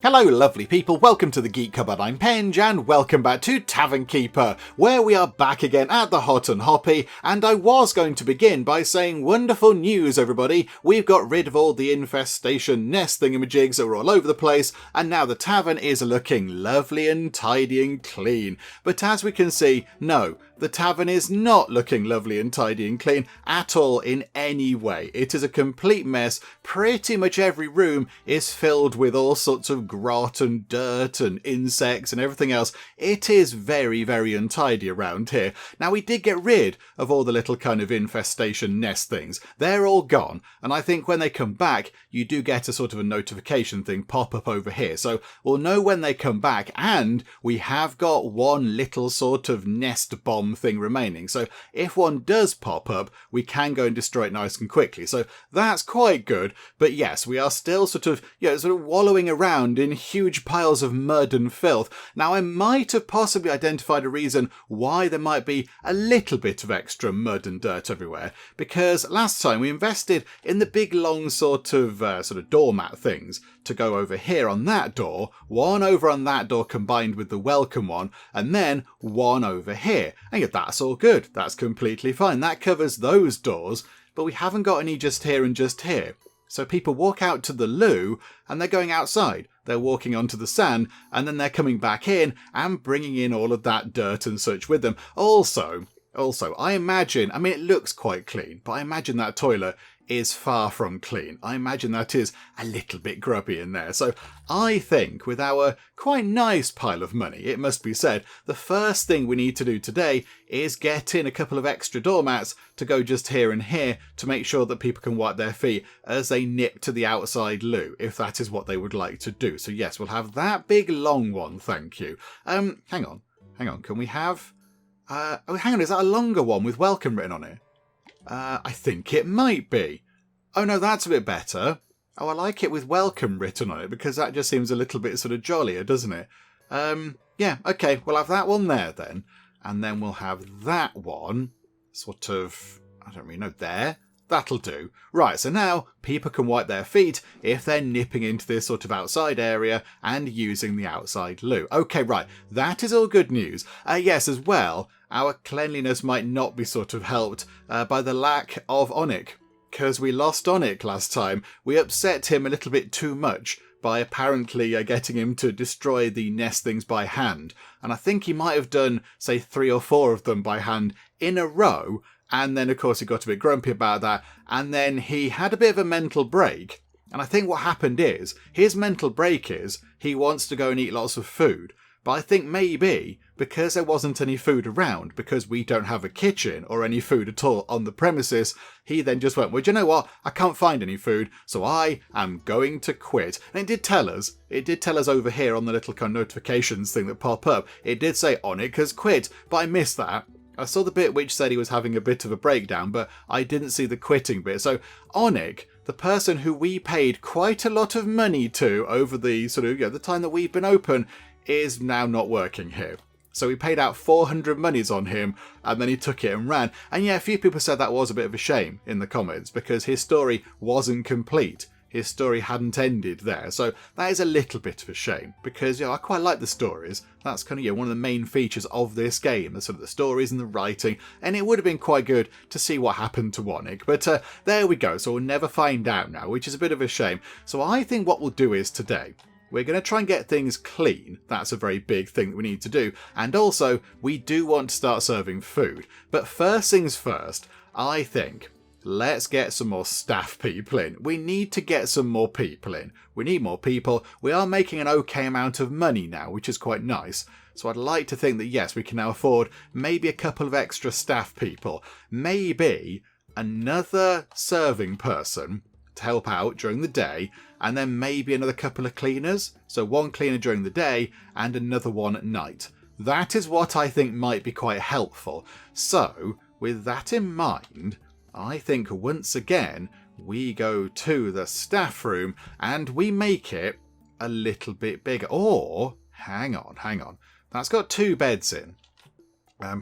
Hello lovely people, welcome to the Geek Cupboard, I'm Penge, and welcome back to Tavern Keeper, where we are back again at the Hot and Hoppy, and I was going to begin by saying wonderful news everybody, we've got rid of all the infestation nest thingamajigs that were all over the place, and now the tavern is looking lovely and tidy and clean. But as we can see, no, the tavern is not looking lovely and tidy and clean at all in any way. It is a complete mess. Pretty much every room is filled with all sorts of grot and dirt and insects and everything else. It is very, very untidy around here. Now, we did get rid of all the little kind of infestation nest things. They're all gone. And I think when they come back, you do get a sort of a notification thing pop up over here. So we'll know when they come back. And we have got one little sort of nest bomb thing remaining. So if one does pop up, we can go and destroy it nice and quickly. So that's quite good. But yes, we are still sort of wallowing around in huge piles of mud and filth. Now, I might have possibly identified a reason why there might be a little bit of extra mud and dirt everywhere, because last time we invested in the big long sort of doormat things to go over here on that door, one over on that door combined with the welcome one, and then one over here. And yet that's all good. That's completely fine. That covers those doors, but we haven't got any just here and just here. So people walk out to the loo and they're going outside. They're walking onto the sand and then they're coming back in and bringing in all of that dirt and such with them. Also, I imagine, it looks quite clean, but I imagine that toilet is far from clean. I imagine that is a little bit grubby in there. So I think with our quite nice pile of money, it must be said, the first thing we need to do today is get in a couple of extra doormats to go just here and here to make sure that people can wipe their feet as they nip to the outside loo, if that is what they would like to do. So yes, we'll have that big long one, thank you. Hang on, can we have... hang on, is that a longer one with welcome written on it? I think it might be. Oh no, that's a bit better. Oh, I like it with welcome written on it because that just seems a little bit sort of jollier, doesn't it? Yeah, okay, we'll have that one there then. And then we'll have that one sort of, I don't really know, there. That'll do. Right, so now people can wipe their feet if they're nipping into this sort of outside area and using the outside loo. Okay, right, that is all good news. Yes, as well, our cleanliness might not be sort of helped by the lack of Onyx, because we lost Onyx last time. We upset him a little bit too much by apparently getting him to destroy the nest things by hand. And I think he might have done, say, 3 or 4 of them by hand in a row. And then, of course, he got a bit grumpy about that. And then he had a bit of a mental break. And I think what happened is, his mental break is, he wants to go and eat lots of food. But I think maybe, because there wasn't any food around, because we don't have a kitchen or any food at all on the premises, he then just went, well, do you know what? I can't find any food, so I am going to quit. And it did tell us over here on the little kind of notifications thing that pop up. It did say Onyx has quit, but I missed that. I saw the bit which said he was having a bit of a breakdown, but I didn't see the quitting bit. So Onyx, the person who we paid quite a lot of money to over the sort of, the time that we've been open, is now not working here. So we paid out 400 monies on him, and then he took it and ran. And yeah, a few people said that was a bit of a shame in the comments, because his story wasn't complete. His story hadn't ended there. So that is a little bit of a shame, because I quite like the stories. That's kind of one of the main features of this game, the sort of the stories and the writing, and it would have been quite good to see what happened to Onyx. But there we go, so we'll never find out now, which is a bit of a shame. So I think what we'll do is today, we're going to try and get things clean. That's a very big thing that we need to do. And also, we do want to start serving food. But first things first, I think, let's get some more staff people in. We need to get some more people in. We need more people. We are making an okay amount of money now, which is quite nice. So I'd like to think that, yes, we can now afford maybe a couple of extra staff people. Maybe another serving person to help out during the day, and then maybe another couple of cleaners. So one cleaner during the day and another one at night. That is what I think might be quite helpful. So with that in mind, I think once again we go to the staff room and we make it a little bit bigger. Or hang on. That's got 2 beds in.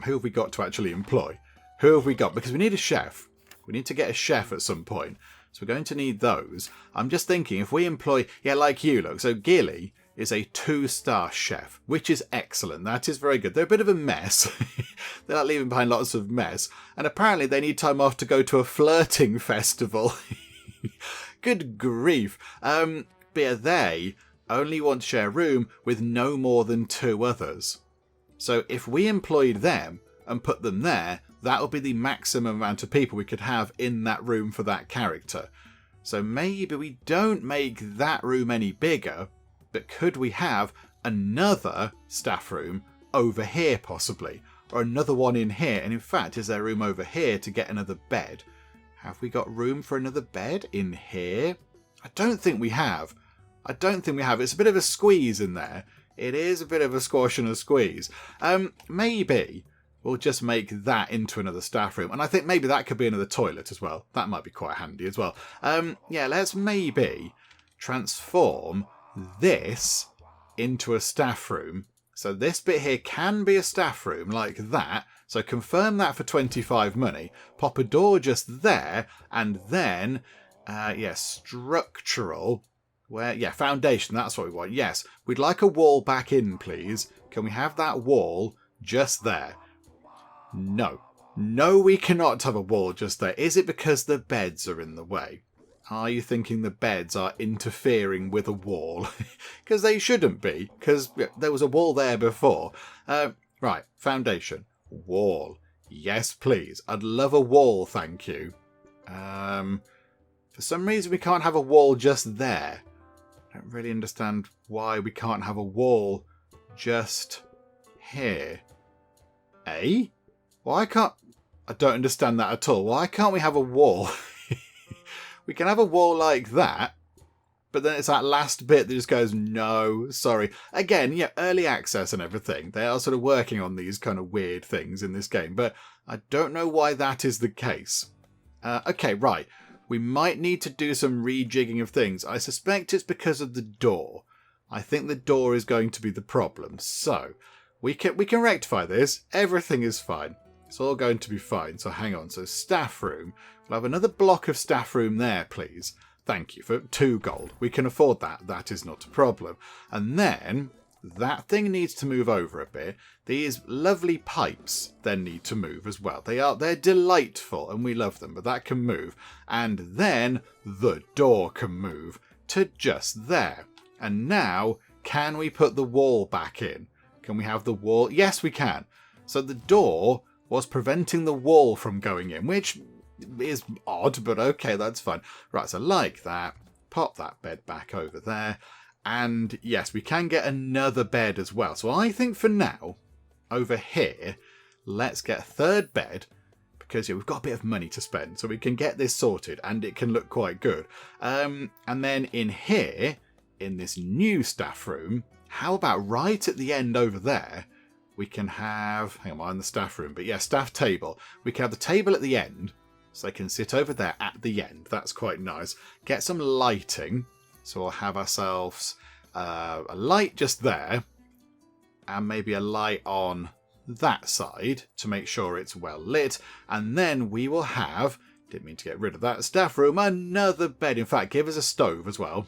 Who have we got to actually employ? Who have we got? Because we need a chef. We need to get a chef at some point. So we're going to need those. I'm just thinking if we employ, like you, look. So Gilly is a 2-star chef, which is excellent. That is very good. They're a bit of a mess. They're not leaving behind lots of mess. And apparently they need time off to go to a flirting festival. Good grief. But yeah, they only want to share a room with no more than 2 others. So if we employed them and put them there, that would be the maximum amount of people we could have in that room for that character. So maybe we don't make that room any bigger, but could we have another staff room over here possibly? Or another one in here? And in fact, is there room over here to get another bed? Have we got room for another bed in here? I don't think we have. It's a bit of a squeeze in there. It is a bit of a squash and a squeeze. Maybe we'll just make that into another staff room. And I think maybe that could be another toilet as well. That might be quite handy as well. Yeah, let's maybe transform this into a staff room. So this bit here can be a staff room like that. So confirm that for 25 money. Pop a door just there. And then, structural. Foundation. That's what we want. Yes, we'd like a wall back in, please. Can we have that wall just there? No. No, we cannot have a wall just there. Is it because the beds are in the way? Are you thinking the beds are interfering with a wall? Because they shouldn't be, because there was a wall there before. Right, foundation. Wall. Yes, please. I'd love a wall, thank you. For some reason we can't have a wall just there. I don't really understand why we can't have a wall just here. Eh? Why can't... I don't understand that at all. Why can't we have a wall? We can have a wall like that, but then it's that last bit that just goes, no, sorry. Again, yeah, early access and everything. They are sort of working on these kind of weird things in this game, but I don't know why that is the case. Okay, right. We might need to do some rejigging of things. I suspect it's because of the door. I think the door is going to be the problem. So, we can rectify this. Everything is fine. It's all going to be fine. So hang on. So staff room. We'll have another block of staff room there, please. Thank you for 2 gold. We can afford that. That is not a problem. And then that thing needs to move over a bit. These lovely pipes then need to move as well. They're delightful and we love them, but that can move. And then the door can move to just there. And now, can we put the wall back in? Can we have the wall? Yes, we can. So the door was preventing the wall from going in, which is odd, but okay, that's fine. Right, so like that, pop that bed back over there. And yes, we can get another bed as well. So I think for now, over here, let's get a 3rd bed, because we've got a bit of money to spend, so we can get this sorted and it can look quite good. And then in here, in this new staff room, how about right at the end over there, we can have, hang on, I'm in the staff room, but yeah, staff table. We can have the table at the end, so they can sit over there at the end. That's quite nice. Get some lighting. So we'll have ourselves a light just there, and maybe a light on that side to make sure it's well lit. And then we will have, didn't mean to get rid of that staff room, another bed. In fact, give us a stove as well.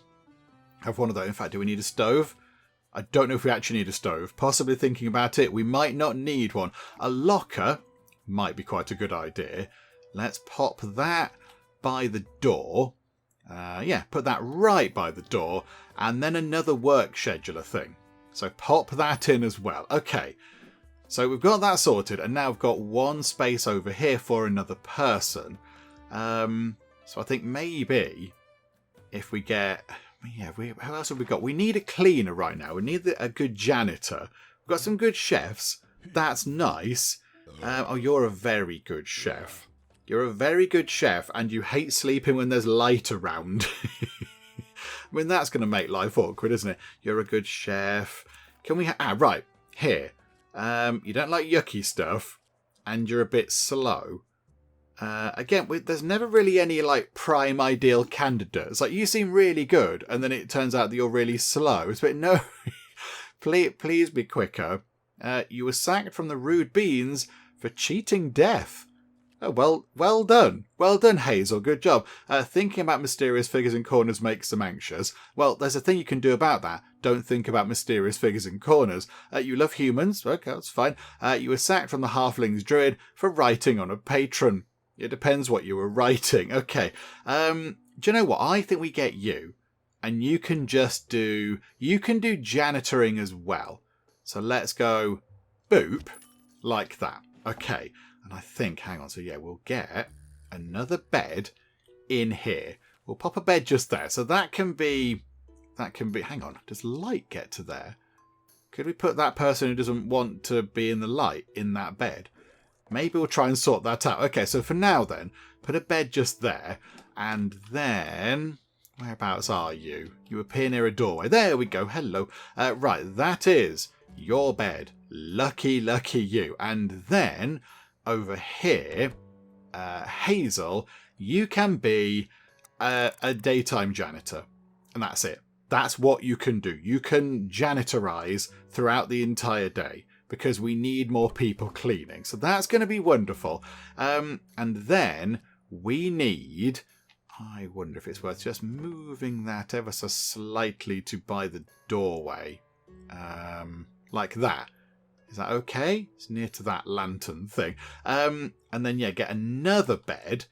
Have one of those. In fact, do we need a stove? I don't know if we actually need a stove. Possibly thinking about it, we might not need one. A locker might be quite a good idea. Let's pop that by the door. Put that right by the door. And then another work scheduler thing. So pop that in as well. Okay. So we've got that sorted. And now we've got one space over here for another person. So I think maybe if we get... Yeah, how else have we got? We need a cleaner right now. We need a good janitor. We've got some good chefs. That's nice. You're a very good chef. You're a very good chef, and you hate sleeping when there's light around. I mean, that's going to make life awkward, isn't it? You're a good chef. Can we... right. Here. You don't like yucky stuff, and you're a bit slow. Again, there's never really any like prime ideal candidates. Like, you seem really good, and then it turns out that you're really slow. It's a bit, no, please be quicker. You were sacked from the Rude Beans for cheating death. Oh, well done. Well done, Hazel. Good job. Thinking about mysterious figures in corners makes them anxious. Well, there's a thing you can do about that. Don't think about mysterious figures in corners. You love humans. Okay, that's fine. You were sacked from the Halflings Druid for writing on a patron. It depends what you were writing. Okay. Do you know what? I think we get you. And you can just do... You can do janitoring as well. So let's go boop. Like that. Okay. And I think... Hang on. So yeah, we'll get another bed in here. We'll pop a bed just there. So that can be... Hang on. Does light get to there? Could we put that person who doesn't want to be in the light in that bed? Maybe we'll try and sort that out. Okay, so for now then, put a bed just there. And then... Whereabouts are you? You appear near a doorway. There we go. Hello. Right, that is your bed. Lucky, lucky you. And then, over here, Hazel, you can be a daytime janitor. And that's it. That's what you can do. You can janitorize throughout the entire day because we need more people cleaning. So that's going to be wonderful. And then we need... I wonder if it's worth just moving that ever so slightly to by the doorway. Like that. Is that okay? It's near to that lantern thing. And then, yeah, get another bed.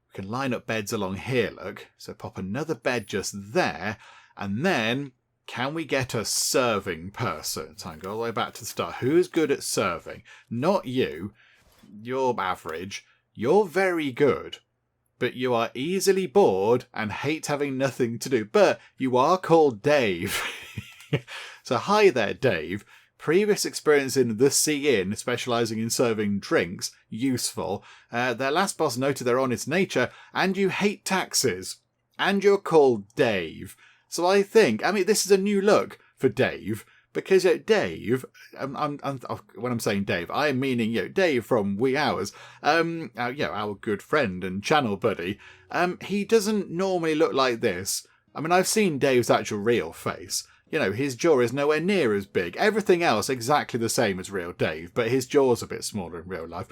We can line up beds along here, look. So pop another bed just there. And then, can we get a serving person? So I go all the way back to the start. Who's good at serving? Not you. You're average. You're very good. But you are easily bored and hate having nothing to do. But you are called Dave. So hi there, Dave. Previous experience in the Sea Inn, specialising in serving drinks. Useful. Their last boss noted their honest nature. And you hate taxes. And you're called Dave. So I think, this is a new look for Dave, because Dave, when I'm saying Dave, I am meaning Dave from Wee Hours, our good friend and channel buddy. He doesn't normally look like this. I've seen Dave's actual real face. His jaw is nowhere near as big. Everything else exactly the same as real Dave, but his jaw's a bit smaller in real life.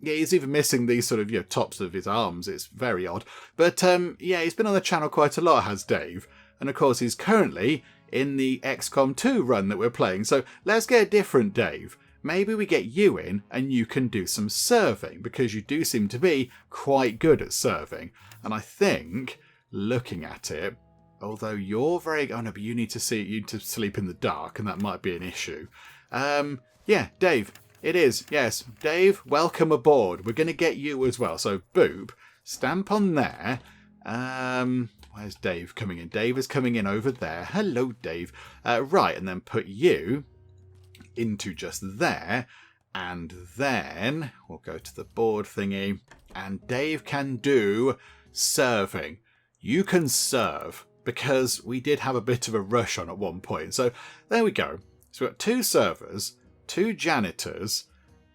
He's even missing these sort of tops of his arms. It's very odd. But he's been on the channel quite a lot, has Dave. And of course, he's currently in the XCOM 2 run that we're playing. So let's get a different Dave. Maybe we get you in and you can do some serving, because you do seem to be quite good at serving. And I think, looking at it, although you're very... Oh no, but you need to sleep in the dark, and that might be an issue. Yeah, Dave. It is. Yes. Dave, welcome aboard. We're going to get you as well. So, boop. Stamp on there. Where's Dave coming in? Dave is coming in over there. Hello, Dave. Right, and then put you into just there. And then we'll go to the board thingy. And Dave can do serving. You can serve, because we did have a bit of a rush on at one point. So there we go. So we've got 2 servers, 2 janitors,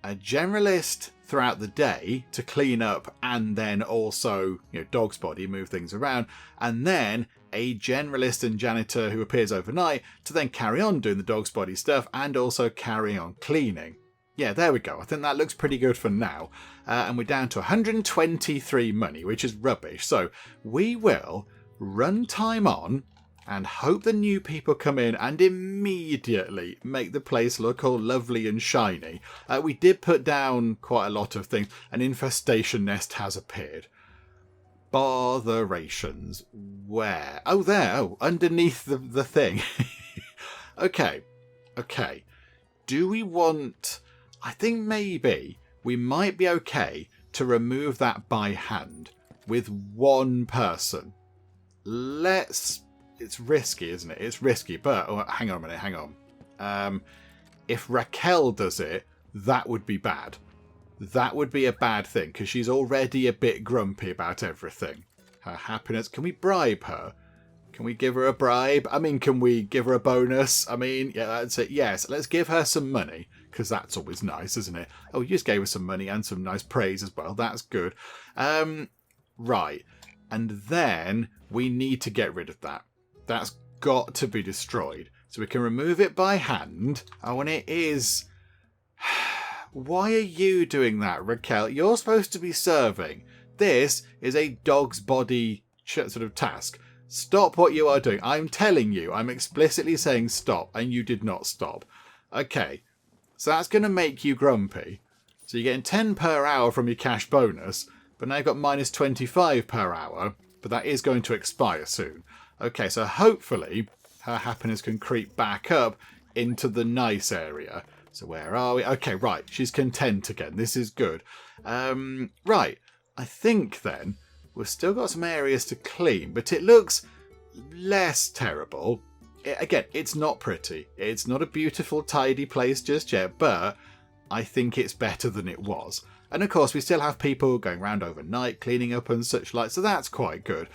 a generalist throughout the day to clean up, and then also, dog's body, move things around, and then a generalist and janitor who appears overnight to then carry on doing the dog's body stuff and also carry on cleaning. Yeah, there we go. I think that looks pretty good for now. And we're down to 123 money, which is rubbish. So we will run time on and hope the new people come in and immediately make the place look all lovely and shiny. We did put down quite a lot of things. An infestation nest has appeared. Botherations. Where? Oh, there. Oh, underneath the thing. Okay. Do we want... I think maybe we might be okay to remove that by hand with one person. It's risky, isn't it? It's risky, but... Oh, hang on a minute, hang on. If Raquel does it, that would be bad. That would be a bad thing, because she's already a bit grumpy about everything. Her happiness... Can we bribe her? Can we give her a bribe? Can we give her a bonus? Yeah, that's it. Yes, let's give her some money, because that's always nice, isn't it? Oh, you just gave her some money and some nice praise as well. That's good. Right. And then we need to get rid of that. That's got to be destroyed. So we can remove it by hand. Oh, and it is... Why are you doing that, Raquel? You're supposed to be serving. This is a dog's body sort of task. Stop what you are doing. I'm telling you. I'm explicitly saying stop, and you did not stop. Okay, so that's going to make you grumpy. So you're getting 10 per hour from your cash bonus, but now you've got minus 25 per hour, but that is going to expire soon. Okay, so hopefully her happiness can creep back up into the nice area. So where are we? Okay, right, she's content again. This is good. Right, I think then we've still got some areas to clean, but it looks less terrible. Again, it's not pretty. It's not a beautiful, tidy place just yet, but I think it's better than it was. And of course, we still have people going around overnight, cleaning up and such like, so that's quite good.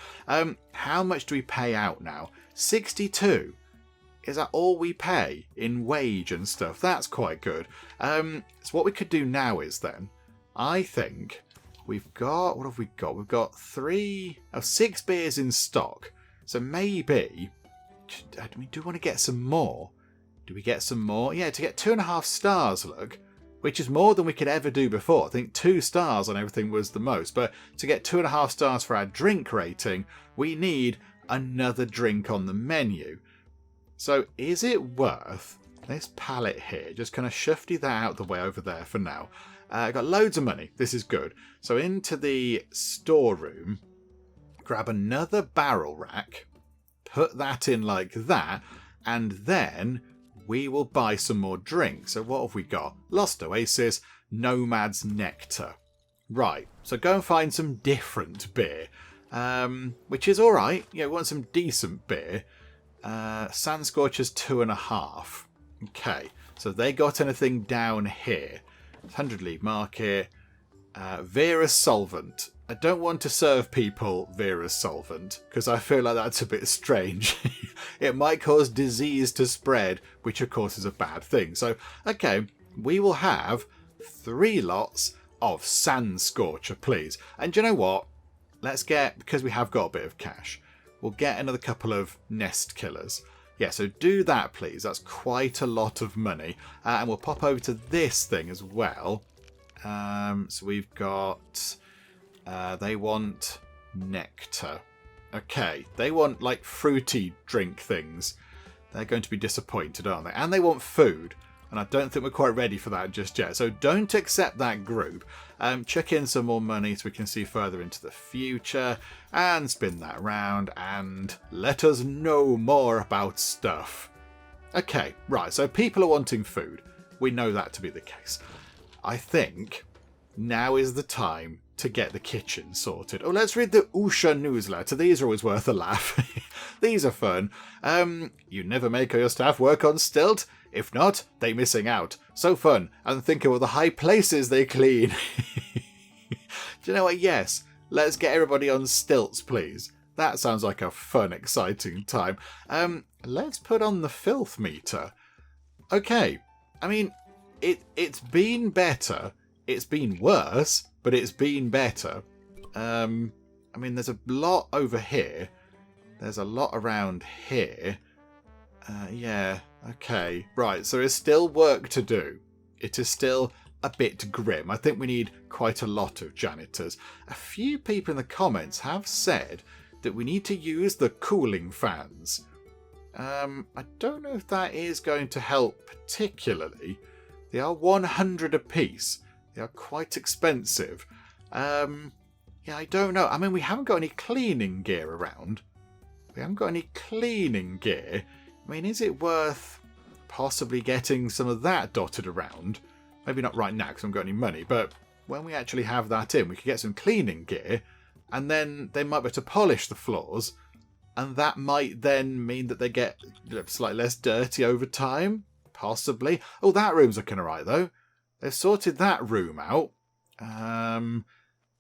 How much do we pay out now? 62. Is that all we pay in wage and stuff? That's quite good. So what we could do now is then, I think we've got, what have we got? We've got 6 beers in stock. So maybe, do we want to get some more? Do we get some more? Yeah, to get 2.5 stars, look. Which is more than we could ever do before. I think 2 stars on everything was the most. But to get 2.5 stars for our drink rating, we need another drink on the menu. So is it worth this pallet here? Just kind of shufty that out the way over there for now. Got loads of money. This is good. So into the storeroom, grab another barrel rack, put that in like that, and then we will buy some more drinks. So what have we got? Lost Oasis, Nomad's Nectar. Right, so go and find some different beer, which is alright. Yeah, we want some decent beer. Sand Scorchers 2.5. Okay, so they got anything down here? 100 League Market. Vera's Solvent. I don't want to serve people Vera's Solvent because I feel like that's a bit strange. It might cause disease to spread, which of course is a bad thing. So, okay, we will have 3 lots of Sand Scorcher, please. And do you know what? Let's get, because we have got a bit of cash, we'll get another couple of Nest Killers. Yeah, so do that, please. That's quite a lot of money. And we'll pop over to this thing as well. So we've got... they want nectar. Okay, they want like fruity drink things. They're going to be disappointed, aren't they? And they want food. And I don't think we're quite ready for that just yet. So don't accept that group. Chuck in some more money so we can see further into the future. And spin that round. And let us know more about stuff. Okay, right. So people are wanting food. We know that to be the case. I think now is the time to get the kitchen sorted. Oh, let's read the Usha newsletter. These are always worth a laugh. These are fun. You never make your staff work on stilt? If not, they missing out. So fun. And think of all the high places they clean. Do you know what? Yes. Let's get everybody on stilts, please. That sounds like a fun, exciting time. Let's put on the filth meter. Okay. I mean, it's been better. It's been worse, but it's been better. I mean, there's a lot over here. There's a lot around here. Yeah, okay. Right, so there's still work to do. It is still a bit grim. I think we need quite a lot of janitors. A few people in the comments have said that we need to use the cooling fans. I don't know if that is going to help particularly. They are 100 apiece. They are quite expensive. Yeah, I don't know. I mean, we haven't got any cleaning gear around. We haven't got any cleaning gear. I mean, is it worth possibly getting some of that dotted around? Maybe not right now because I haven't got any money, but when we actually have that in, we could get some cleaning gear, and then they might be able to polish the floors, and that might then mean that they get slightly less dirty over time. Possibly. Oh, that room's looking alright, though. They've sorted that room out.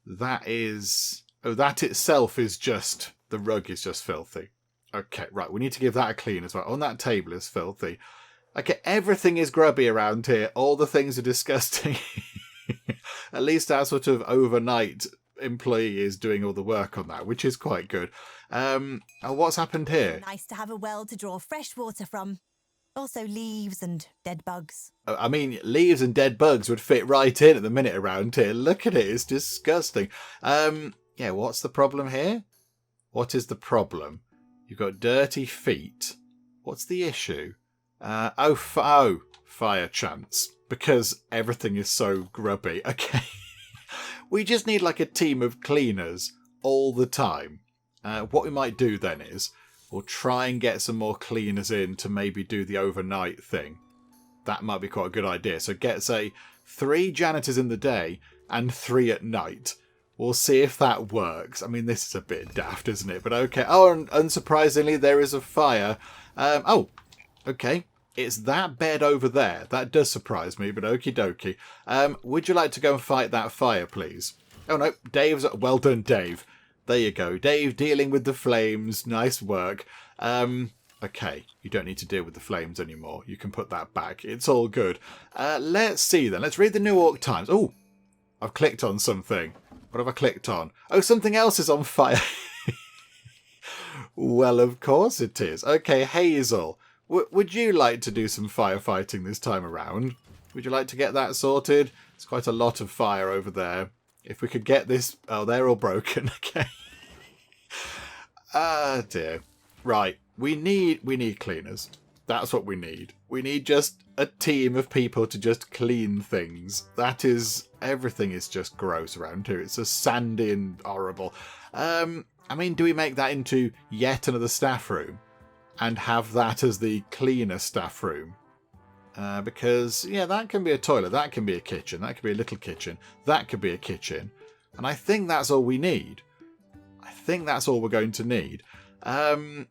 That is... Oh, that itself is just... The rug is just filthy. Okay, right. We need to give that a clean as well. On that table is filthy. Okay, everything is grubby around here. All the things are disgusting. At least our sort of overnight employee is doing all the work on that, which is quite good. Oh, what's happened here? Nice to have a well to draw fresh water from. Also leaves and dead bugs. I mean, leaves and dead bugs would fit right in at the minute around here. Look at it. It's disgusting. Yeah, what's the problem here? What is the problem? You've got dirty feet. What's the issue? Fire chance. Because everything is so grubby. Okay. We just need like a team of cleaners all the time. What we might do then is we'll try and get some more cleaners in to maybe do the overnight thing. That might be quite a good idea. So get, say, 3 janitors in the day and 3 at night. We'll see if that works. I mean, this is a bit daft, isn't it? But okay. Oh, and unsurprisingly, there is a fire. Okay. It's that bed over there. That does surprise me, but okie dokie. Would you like to go and fight that fire, please? Oh, no. Dave's... Well done, Dave. There you go. Dave dealing with the flames. Nice work. Okay. You don't need to deal with the flames anymore. You can put that back. It's all good. Let's see then. Let's read the New York Times. Oh, I've clicked on something. What have I clicked on? Oh, something else is on fire. Well, of course it is. Okay, Hazel. Would you like to do some firefighting this time around? Would you like to get that sorted? It's quite a lot of fire over there. If we could get this... Oh, they're all broken. Okay. Ah, dear. Right. We need cleaners. That's what we need. We need just a team of people to just clean things. That is... Everything is just gross around here. It's just sandy and horrible. I mean, do we make that into yet another staff room? And have that as the cleaner staff room? Because, yeah, that can be a toilet. That can be a kitchen. That could be a little kitchen. That could be a kitchen. And I think that's all we need. I think that's all we're going to need. I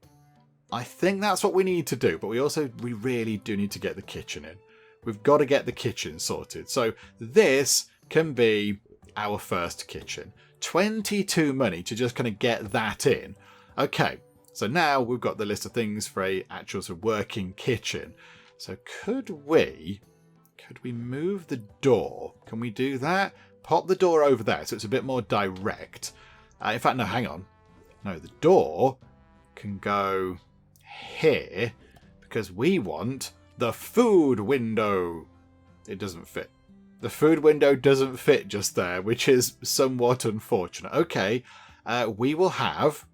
think that's what we need to do. But we really do need to get the kitchen in. We've got to get the kitchen sorted. So this can be our first kitchen. 22 money to just kind of get that in. Okay, so now we've got the list of things for a actual sort of working kitchen. So could we move the door? Can we do that? Pop the door over there so it's a bit more direct. In fact, no, hang on. No, the door can go here because we want the food window. It doesn't fit. The food window doesn't fit just there, which is somewhat unfortunate. Okay, we will have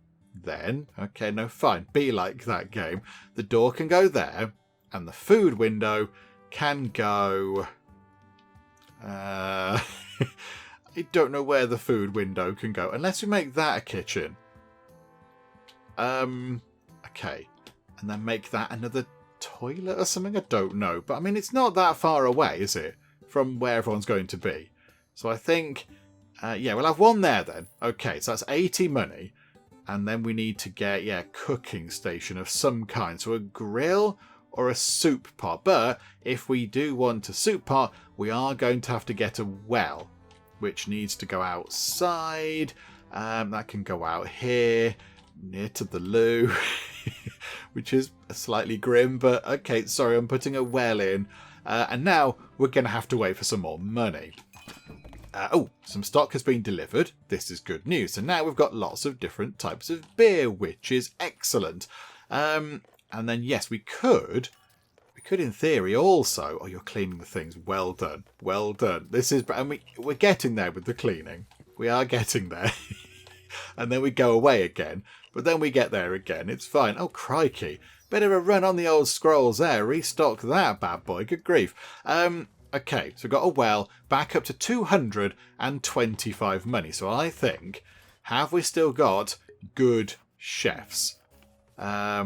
then... Okay, no, fine. Be like that game. The door can go there, and the food window can go... I don't know where the food window can go, unless we make that a kitchen. Okay. And then make that another toilet or something? I don't know. But, I mean, it's not that far away, is it? From where everyone's going to be. So I think, yeah, we'll have one there then. Okay, so that's 80 money. And then we need to get, yeah, cooking station of some kind. So a grill or a soup pot. But if we do want a soup pot, we are going to have to get a well, which needs to go outside. That can go out here, near to the loo, which is slightly grim. But okay, sorry, I'm putting a well in. And now we're going to have to wait for some more money. Some stock has been delivered. This is good news. So now we've got lots of different types of beer, which is excellent. And then, yes, we could in theory also... Oh, you're cleaning the things. Well done. Well done. This is... And we're getting there with the cleaning. We are getting there. And then we go away again. But then we get there again. It's fine. Oh, crikey. Bit of a run on the old scrolls there. Restock that bad boy. Good grief. Okay, so we've got a well. Back up to 225 money. So I think, have we still got good chefs? I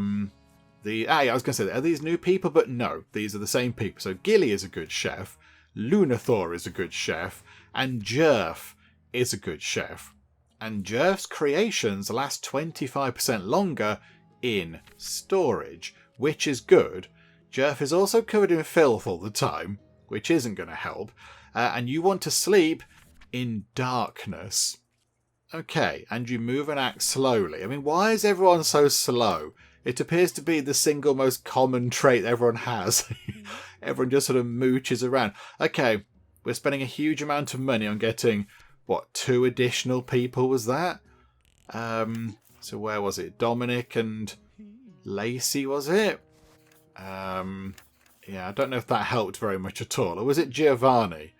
was going to say, are these new people? But no, these are the same people. So Gilly is a good chef. Lunathor is a good chef. And Jerf is a good chef. And Jerf's creations last 25% longer in storage, which is good. Jerf is also covered in filth all the time, which isn't going to help. And you want to sleep in darkness. Okay, and you move and act slowly. I mean, why is everyone so slow? It appears to be the single most common trait everyone has. Everyone just sort of mooches around. Okay, we're spending a huge amount of money on getting, 2 additional people was that? So where was it? Dominic and Lacey, was it? Yeah, I don't know if that helped very much at all. Or was it Giovanni?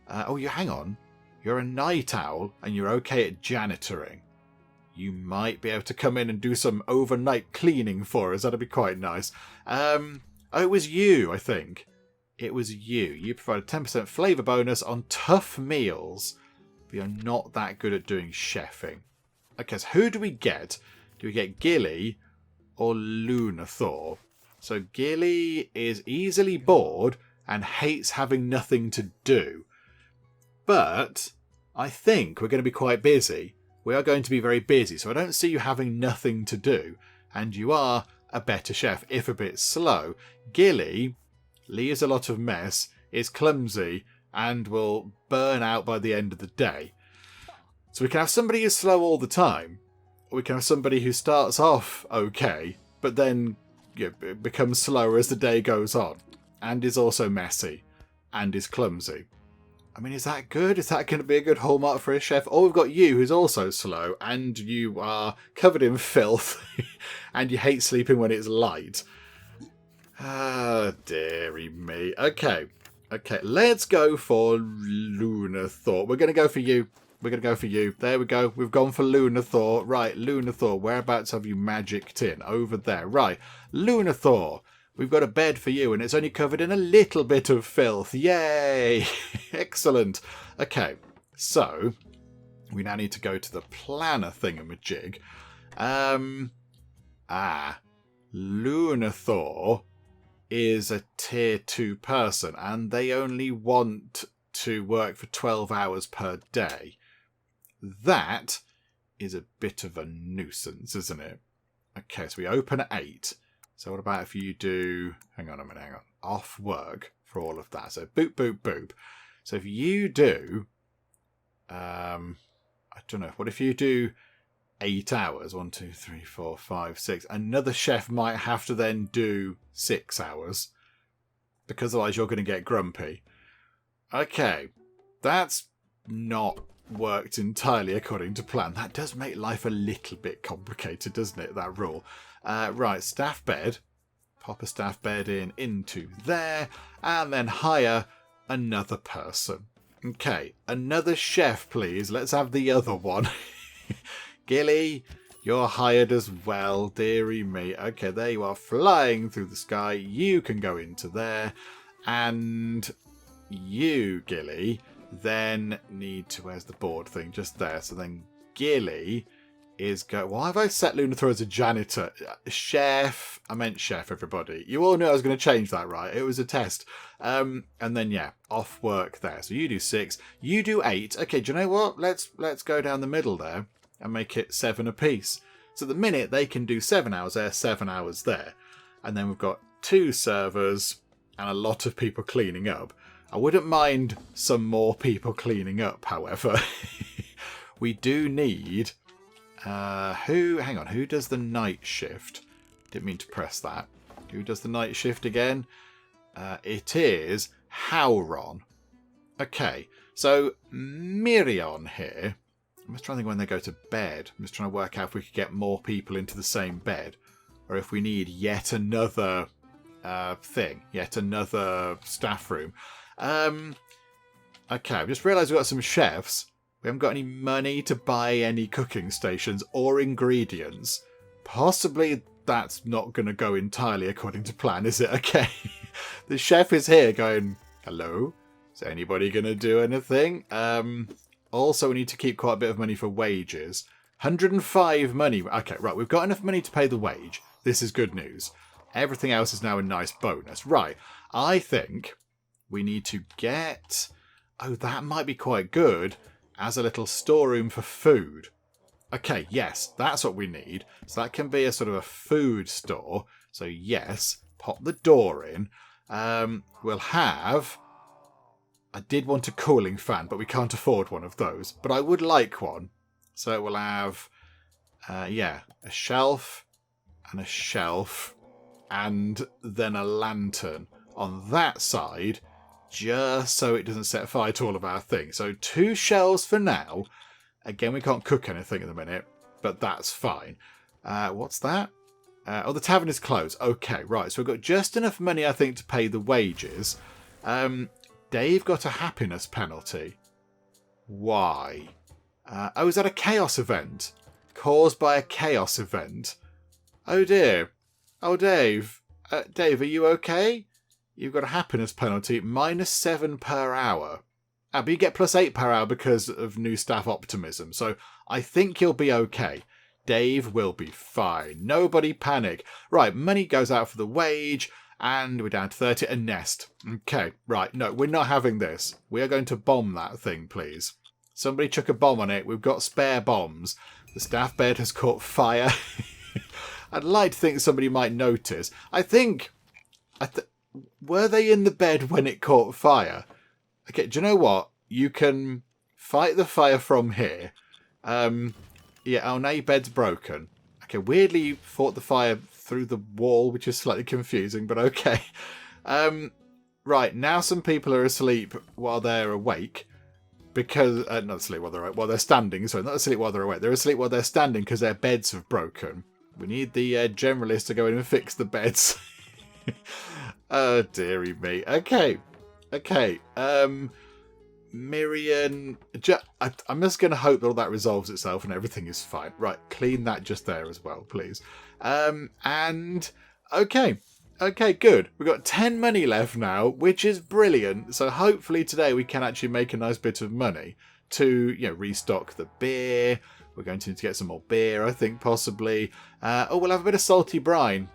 Hang on. You're a night owl and you're okay at janitoring. you might be able to come in and do some overnight cleaning for us. That'd be quite nice. Oh, it was you, I think. It was you. You provided 10% flavour bonus on tough meals. But you're not that good at doing chefing. Okay, so who do we get? Do we get Gilly or Lunathor? So Gilly is easily bored and hates having nothing to do. But I think we're going to be quite busy. We are going to be very busy, so I don't see you having nothing to do. And you are a better chef, if a bit slow. Gilly leaves a lot of mess, is clumsy, and will burn out by the end of the day. So we can have somebody who's slow all the time, or we can have somebody who starts off okay, but then becomes slower as the day goes on, and is also messy, and is clumsy. I mean, is that good? Is that going to be a good hallmark for a chef? Or we've got you, who's also slow, and you are covered in filth, and you hate sleeping when it's light. Ah, dearie me. Okay, let's go for Lunathor. We're going to go for you. There we go. We've gone for Lunathor. Right, Lunathor, whereabouts have you magicked in? Over there. Right, Lunathor. We've got a bed for you, and it's only covered in a little bit of filth. Yay! Excellent. Okay, so we now need to go to the planner thingamajig. Lunathor is a tier 2 person, and they only want to work for 12 hours per day. That is a bit of a nuisance, isn't it? Okay, so we open at 8. So what about if you do... Hang on. Off work for all of that. So boop, boop, boop. So if you do... I don't know. What if you do 8 hours? 1, 2, 3, 4, 5, 6. Another chef might have to then do 6 hours. Because otherwise you're going to get grumpy. Okay. That's not worked entirely according to plan. That does make life a little bit complicated, doesn't it, that rule? Right, staff bed. Pop a staff bed into there, and then hire another person. Okay, another chef, please. Let's have the other one. Gilly, you're hired as well, dearie me. Okay, there you are, flying through the sky. You can go into there, and you, Gilly, then need to... Where's the board thing? Just there. So then Gilly is go... Why have I set Lunathor as a janitor? Chef. I meant chef, everybody. You all knew I was going to change that, right? It was a test. And then, yeah, off work there. So you do 6. You do 8. Okay, do you know what? Let's go down the middle there and make it 7 apiece. So the minute they can do 7 hours there, 7 hours there. And then we've got 2 servers and a lot of people cleaning up. I wouldn't mind some more people cleaning up, however. We do need... Who does the night shift? Didn't mean to press that. Who does the night shift again? It is Howron. Okay, so Mirion here. I'm just trying to think when they go to bed. I'm just trying to work out if we could get more people into the same bed. Or if we need yet another thing. Yet another staff room. Okay, I've just realised we've got some chefs. We haven't got any money to buy any cooking stations or ingredients. Possibly that's not going to go entirely according to plan, is it? Okay. The chef is here going, hello? Is anybody going to do anything? Also, we need to keep quite a bit of money for wages. 105 money. Okay, right. We've got enough money to pay the wage. This is good news. Everything else is now a nice bonus. Right. I think we need to get... Oh, that might be quite good as a little storeroom for food. Okay, yes, that's what we need. So that can be a sort of a food store. So yes, pop the door in. We'll have... I did want a cooling fan, but we can't afford one of those. But I would like one. So we'll have, a shelf and a shelf and then a lantern on that side, just so it doesn't set fire to all of our things. So 2 shelves for now. Again, we can't cook anything at the minute, but that's fine. What's that? The tavern is closed. Okay, right. So we've got just enough money, I think, to pay the wages. Dave got a happiness penalty. Why? Is that a chaos event? caused by a chaos event. Oh dear. Oh, Dave. Dave, are you okay? You've got a happiness penalty, -7 per hour. But you get +8 per hour because of new staff optimism, so I think you'll be okay. Dave will be fine. Nobody panic. Right, money goes out for the wage, and we're down to 30. A nest. Okay, right, no, we're not having this. We are going to bomb that thing, please. Somebody chuck a bomb on it. We've got spare bombs. The staff bed has caught fire. I'd like to think somebody might notice. Were they in the bed when it caught fire? Okay, do you know what? You can fight the fire from here. Yeah, oh, now your bed's broken. Okay, weirdly you fought the fire through the wall, which is slightly confusing, but okay. Right, now some people are asleep while they're awake. Because, not asleep while they're awake, while they're standing. Sorry, not asleep while they're awake. They're asleep while they're standing because their beds have broken. We need the generalist to go in and fix the beds. Oh, dearie me. Okay. Miriam... I'm just going to hope that all that resolves itself and everything is fine. Right, clean that just there as well, please. And... Okay, good. We've got 10 money left now, which is brilliant. So hopefully today we can actually make a nice bit of money to, restock the beer. We're going to need to get some more beer, I think, possibly. We'll have a bit of salty brine.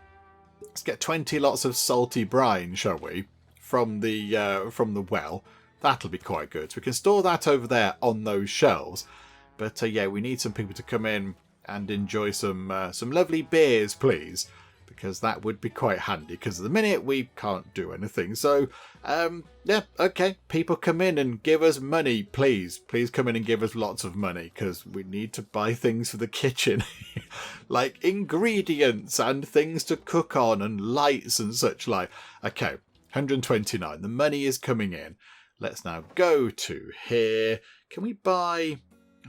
Let's get 20 lots of salty brine, shall we? From the well. That'll be quite good. So we can store that over there on those shelves. But yeah, we need some people to come in and enjoy some lovely beers, please. Because that would be quite handy. Because at the minute we can't do anything. So, yeah, okay. People come in and give us money, please. Please come in and give us lots of money. Because we need to buy things for the kitchen. Like ingredients and things to cook on and lights and such like. Okay, 129. The money is coming in. Let's now go to here. Can we buy...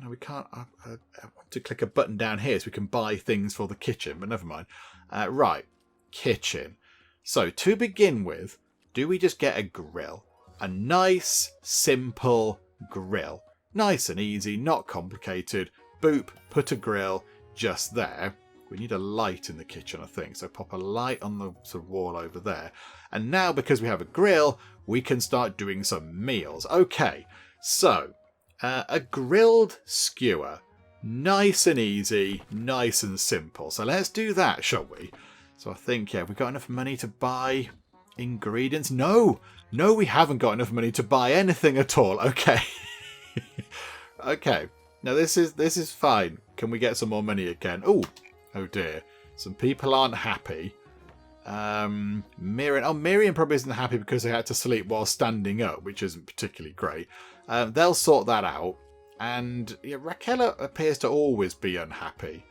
No, we can't. I want to click a button down here so we can buy things for the kitchen, but never mind. Right, kitchen. So to begin with, do we just get a grill? A nice, simple grill. Nice and easy, not complicated. Boop, put a grill just there. We need a light in the kitchen, I think. So pop a light on the sort of wall over there. And now, because we have a grill, we can start doing some meals. Okay, so a grilled skewer. Nice and easy, nice and simple. So let's do that, shall we? So I think, yeah, we've got enough money to buy ingredients. No, we haven't got enough money to buy anything at all. Okay. Okay. Now this is fine. Can we get some more money again? Oh dear. Some people aren't happy. Miriam probably isn't happy because they had to sleep while standing up, which isn't particularly great. They'll sort that out. And yeah, Raquel appears to always be unhappy.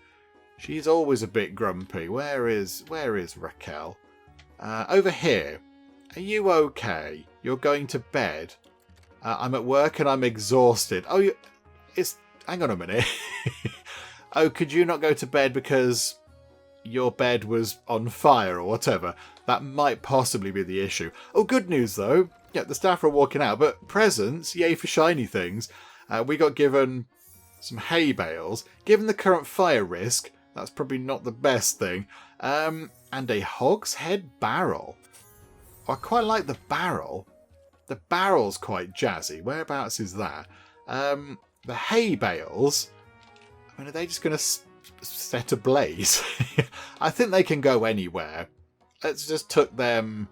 She's always a bit grumpy. Where is Raquel? Over here. Are you okay? You're going to bed. I'm at work and I'm exhausted. Oh, hang on a minute. Oh, could you not go to bed because your bed was on fire or whatever? That might possibly be the issue. Oh, good news though. Yeah, the staff are walking out, but presents, yay for shiny things. We got given some hay bales. Given the current fire risk, that's probably not the best thing. And a hogshead barrel. I quite like the barrel. The barrel's quite jazzy. Whereabouts is that? The hay bales, I mean, are they just going to set ablaze? I think they can go anywhere. Let's just tuck them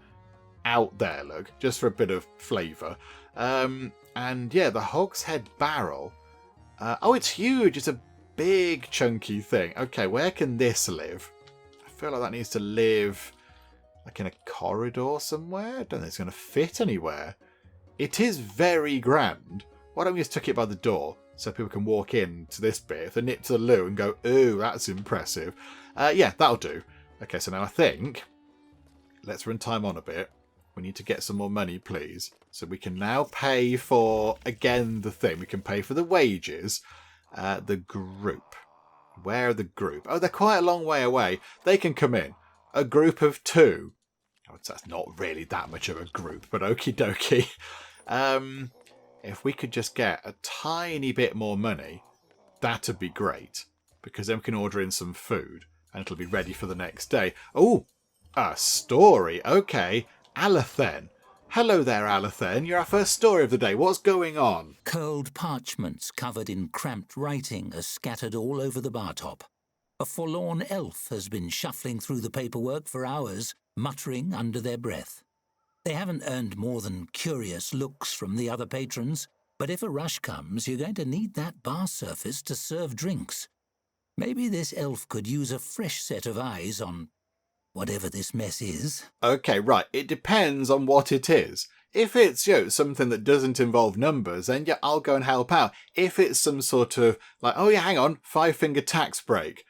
out there, look, just for a bit of flavour. And yeah, the hogshead barrel. Oh, it's huge. It's a big, chunky thing. Okay, where can this live? I feel like that needs to live like in a corridor somewhere. I don't think it's going to fit anywhere. It is very grand. Why don't we just tuck it by the door so people can walk in to this bit, if they nip to the loo and go, ooh, that's impressive. Yeah, that'll do. Okay, so now I think, let's run time on a bit. We need to get some more money, please. So we can now pay for, again, the thing. We can pay for the wages. The group. Where are the group? Oh, they're quite a long way away. They can come in. A group of 2. Oh, that's not really that much of a group, but okie dokie. If we could just get a tiny bit more money, that'd be great. because then we can order in some food and it'll be ready for the next day. Oh, a story. Okay. Alathen. Hello there, Alathen. You're our first story of the day. What's going on? Curled parchments covered in cramped writing are scattered all over the bar top. A forlorn elf has been shuffling through the paperwork for hours, muttering under their breath. They haven't earned more than curious looks from the other patrons, but if a rush comes, you're going to need that bar surface to serve drinks. Maybe this elf could use a fresh set of eyes on whatever this mess is. Okay, right. It depends on what it is. If it's, something that doesn't involve numbers, then yeah, I'll go and help out. If it's some sort of, like, oh yeah, hang on, 5-finger tax break.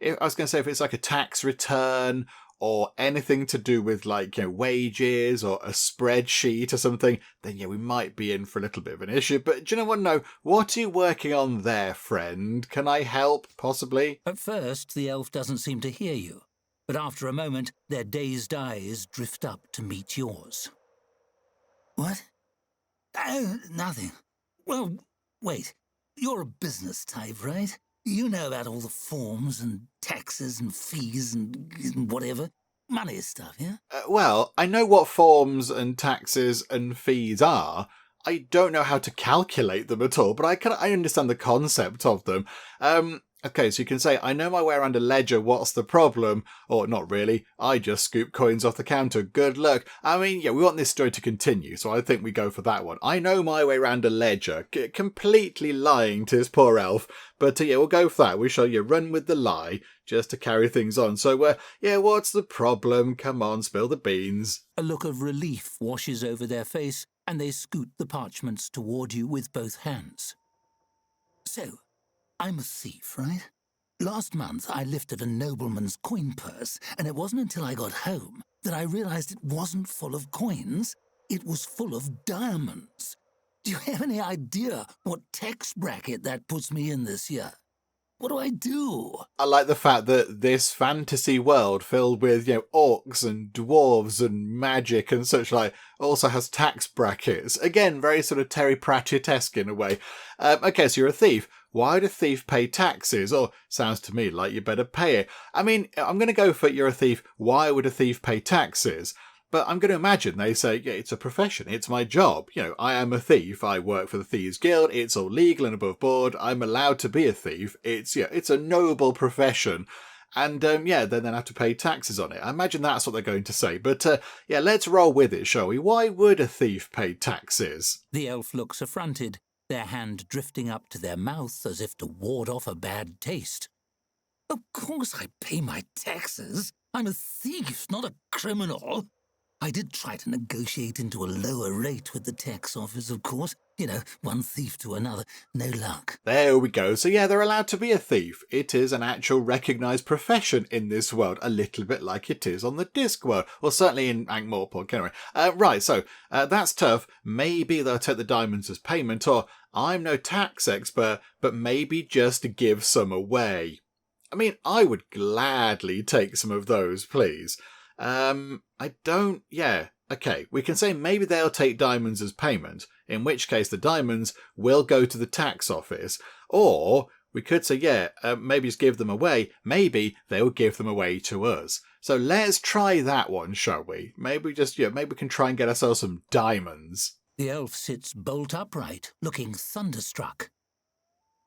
I was going to say if it's like a tax return or anything to do with like, wages or a spreadsheet or something, then yeah, we might be in for a little bit of an issue. But do you know what? No, what are you working on there, friend? Can I help, possibly? At first, the elf doesn't seem to hear you, but after a moment, their dazed eyes drift up to meet yours. What? Oh, nothing. Well, wait. You're a business type, right? You know about all the forms and taxes and fees and whatever. Money stuff, yeah? Well, I know what forms and taxes and fees are. I don't know how to calculate them at all, but I understand the concept of them. Okay, so you can say, I know my way around a ledger, what's the problem? Or not really, I just scoop coins off the counter, good luck. I mean, yeah, we want this story to continue, so I think we go for that one. I know my way around a ledger, completely lying to his poor elf, but yeah, we'll go for that. We shall run with the lie, just to carry things on. So, yeah, what's the problem? Come on, spill the beans. A look of relief washes over their face, and they scoot the parchments toward you with both hands. So, I'm a thief, right? Last month, I lifted a nobleman's coin purse, and it wasn't until I got home that I realized it wasn't full of coins. It was full of diamonds. Do you have any idea what tax bracket that puts me in this year? What do I do? I like the fact that this fantasy world filled with, orcs and dwarves and magic and such like also has tax brackets. Again, very sort of Terry Pratchett-esque in a way. Okay, so you're a thief. Why would a thief pay taxes? Or sounds to me like you better pay it. I mean, I'm going to go for you're a thief. Why would a thief pay taxes? But I'm going to imagine they say, yeah, it's a profession. It's my job. I am a thief. I work for the Thieves Guild. It's all legal and above board. I'm allowed to be a thief. It's a noble profession. And, then they have to pay taxes on it. I imagine that's what they're going to say. But, let's roll with it, shall we? Why would a thief pay taxes? The elf looks affronted, their hand drifting up to their mouth as if to ward off a bad taste. Of course I pay my taxes. I'm a thief, not a criminal. I did try to negotiate into a lower rate with the tax office, of course. One thief to another. No luck. There we go. So yeah, they're allowed to be a thief. It is an actual recognised profession in this world, a little bit like it is on the Disc world, or certainly in Ankh-Morpork. Anyway, right, so that's tough. Maybe they'll take the diamonds as payment, or I'm no tax expert, but maybe just give some away. I mean, I would gladly take some of those, please. Okay, we can say maybe they'll take diamonds as payment, in which case the diamonds will go to the tax office. Or we could say, maybe just give them away. Maybe they'll give them away to us. So let's try that one, shall we? Maybe maybe we can try and get ourselves some diamonds. The elf sits bolt upright, looking thunderstruck.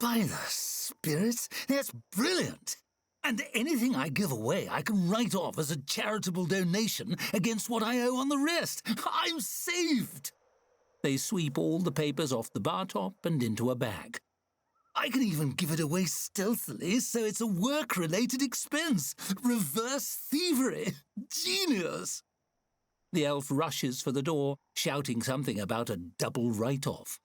By the spirits, that's brilliant! And anything I give away, I can write off as a charitable donation against what I owe on the rest. I'm saved! They sweep all the papers off the bar top and into a bag. I can even give it away stealthily, so it's a work-related expense. Reverse thievery. Genius! The elf rushes for the door, shouting something about a double write-off.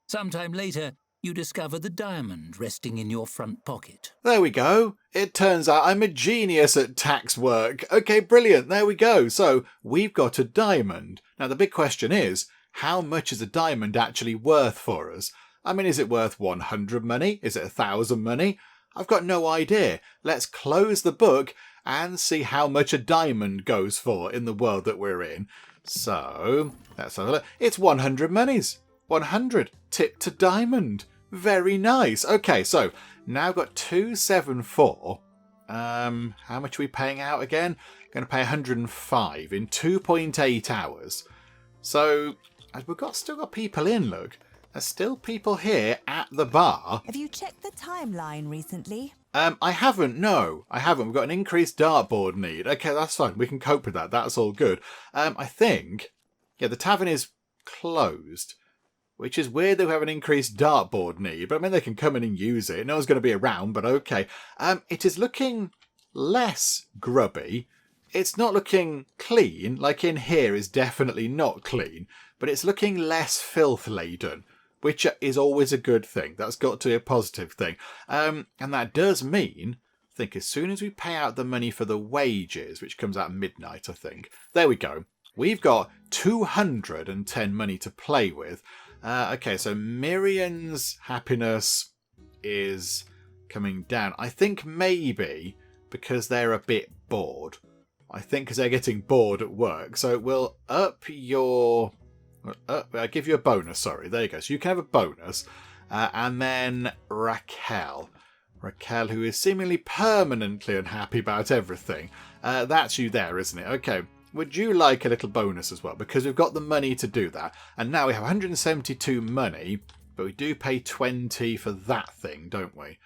Sometime later, you discover the diamond resting in your front pocket. There we go. It turns out I'm a genius at tax work. Okay, brilliant. There we go. So we've got a diamond. Now the big question is, how much is a diamond actually worth for us? I mean, is it worth 100 money? Is it 1,000 money? I've got no idea. Let's close the book and see how much a diamond goes for in the world that we're in. So, let's have a look. It's 100 monies. 100 tipped to diamond. Very nice. Okay, so Now got 274. How much are we paying out again? Going to pay 105 in 2.8 hours. So we've still got people in, look. There's still people here at the bar. Have you checked the timeline recently? I haven't, no. I haven't. We've got an increased dartboard need. Okay, that's fine. We can cope with that. That's all good. I think, yeah, the tavern is closed, which is weird that we have an increased dartboard need, but I mean, they can come in and use it. No one's going to be around, but okay. It is looking less grubby. It's not looking clean. Like in here is definitely not clean, but it's looking less filth laden, which is always a good thing. That's got to be a positive thing. And that does mean, I think, as soon as we pay out the money for the wages, which comes out midnight, I think. There we go. We've got 210 money to play with. Okay, so Miriam's happiness is coming down. I think maybe because they're a bit bored. I think because they're getting bored at work. So we'll up your... give you a bonus, sorry. There you go. So you can have a bonus. And then Raquel. Raquel, who is seemingly permanently unhappy about everything. That's you there, isn't it? Okay. Would you like a little bonus as well? Because we've got the money to do that. And now we have 172 money, but we do pay 20 for that thing, don't we?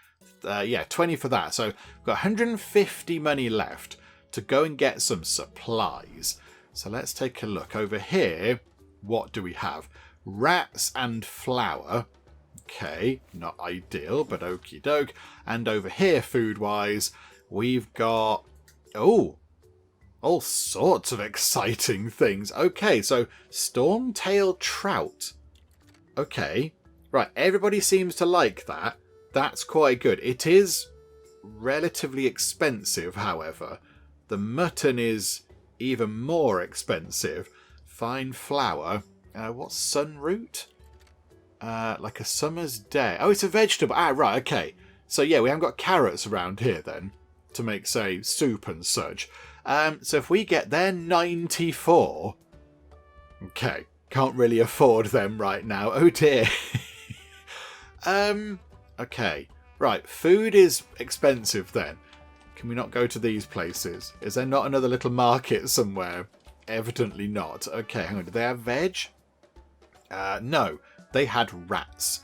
Yeah, 20 for that. So we've got 150 money left to go and get some supplies. So let's take a look. Over here, what do we have? Rats and flour. Okay, not ideal, but okie doke. And over here, food-wise, we've got... Oh, all sorts of exciting things. Okay, so storm-tailed trout. Okay, right, everybody seems to like that. That's quite good. It is relatively expensive, however. The mutton is even more expensive. Fine flour. What's sunroot? Like a summer's day. Oh, it's a vegetable. Ah, right, okay. So yeah, we haven't got carrots around here then to make, say, soup and such. So if we get there, 94. Okay, can't really afford them right now. Oh dear. Okay, right. Food is expensive then. Can we not go to these places? Is there not another little market somewhere? Evidently not. Okay, hang on. Do they have veg? No, they had rats.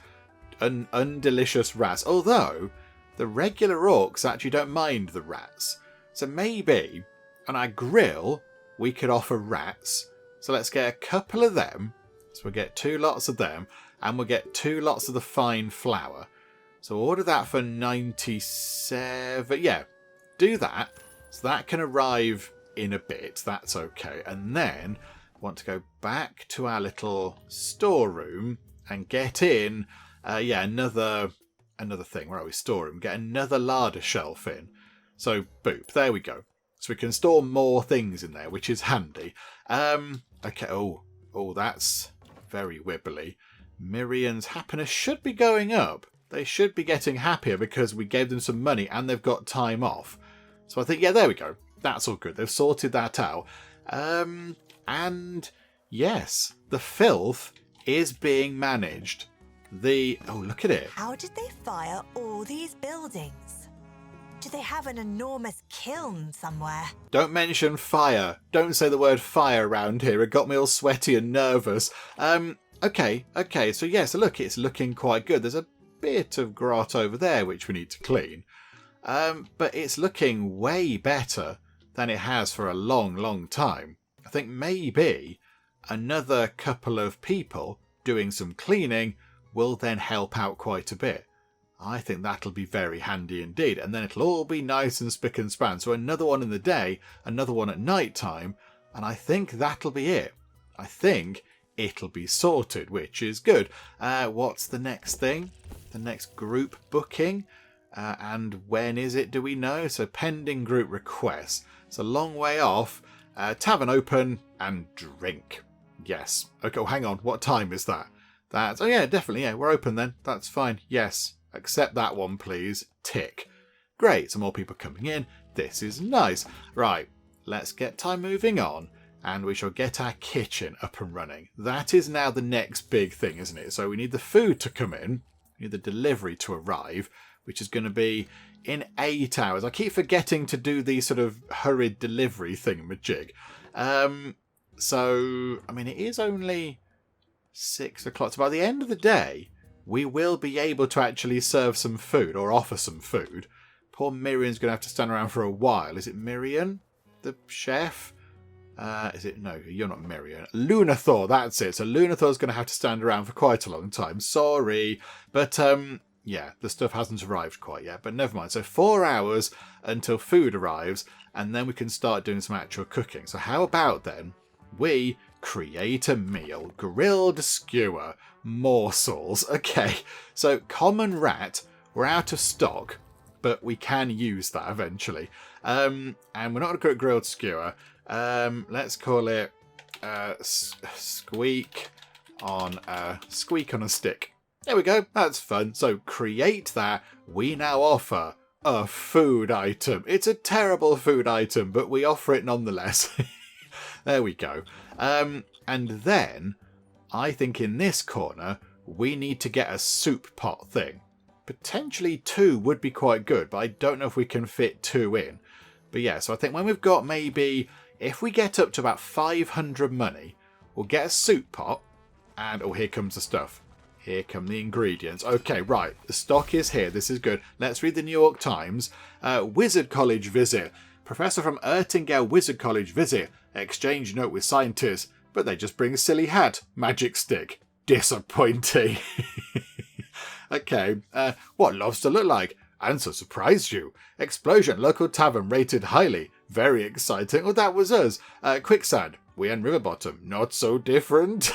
Undelicious rats. Although, the regular orcs actually don't mind the rats. So maybe, on our grill, we could offer rats. So let's get a couple of them. So we'll get 2 lots of them. And we'll get 2 lots of the fine flour. So order that for 97. Yeah, do that. So that can arrive in a bit. That's okay. And then want to go back to our little storeroom and get in, another thing. Where are we? Storeroom. Get another larder shelf in. So boop, there we go. So we can store more things in there, which is handy. Okay. Oh, that's very wibbly. Miriam's happiness should be going up. They should be getting happier because we gave them some money and they've got time off. So I think, yeah, there we go. That's all good. They've sorted that out. And yes, the filth is being managed. Oh, look at it. How did they fire all these buildings? Do they have an enormous kiln somewhere? Don't mention fire. Don't say the word fire around here. It got me all sweaty and nervous. Okay. So yeah, so look, it's looking quite good. There's a bit of grot over there which we need to clean. But it's looking way better than it has for a long, long time. I think maybe another couple of people doing some cleaning will then help out quite a bit. I think that'll be very handy indeed. And then it'll all be nice and spick and span. So another one in the day, another one at night time. And I think that'll be it. I think it'll be sorted, which is good. What's the next thing? The next group booking? And when is it, do we know? So pending group requests. It's a long way off. Tavern open and drink. Yes. Okay, oh, hang on. What time is that? Oh yeah, definitely. Yeah, we're open then. That's fine. Yes. Accept that one, please. Tick. Great. Some more people coming in. This is nice. Right. Let's get time moving on. And we shall get our kitchen up and running. That is now the next big thing, isn't it? So we need the food to come in. We need the delivery to arrive. which is going to be in 8 hours. I keep forgetting to do the sort of hurried delivery thingamajig. So, I mean, it is only 6 o'clock. So by the end of the day, we will be able to actually serve some food or offer some food. Poor Miriam's going to have to stand around for a while. Is it Miriam, the chef? Is it? No, you're not Miriam. Lunathor, that's it. So Lunathor's going to have to stand around for quite a long time. Sorry. But, yeah, the stuff hasn't arrived quite yet. But never mind. So 4 hours until food arrives, and then we can start doing some actual cooking. So how about then we create a meal? Grilled skewer morsels. Okay, so common rat, we're out of stock, but we can use that eventually. And we're not going to cook grilled skewer. Let's call it squeak on a stick. There we go. That's fun. So create that. We now offer a food item. It's a terrible food item, but we offer it nonetheless. There we go. And then I think in this corner we need to get a soup pot thing. Potentially 2 would be quite good, but I don't know if we can fit 2 in. But yeah, so I think when we've got maybe, if we get up to about 500 money, we'll get a soup pot. And, oh, here comes the stuff. Here come the ingredients. Okay, right. The stock is here. This is good. Let's read the New York Times. Wizard College visit. Professor from Ertingale Wizard College visit. Exchange note with scientists. But they just bring a silly hat. Magic stick. Disappointing. Okay. What lobster look like? Answer surprised you. Explosion. Local tavern rated highly. Very exciting. Oh, that was us. Quicksand. We and Riverbottom. Not so different.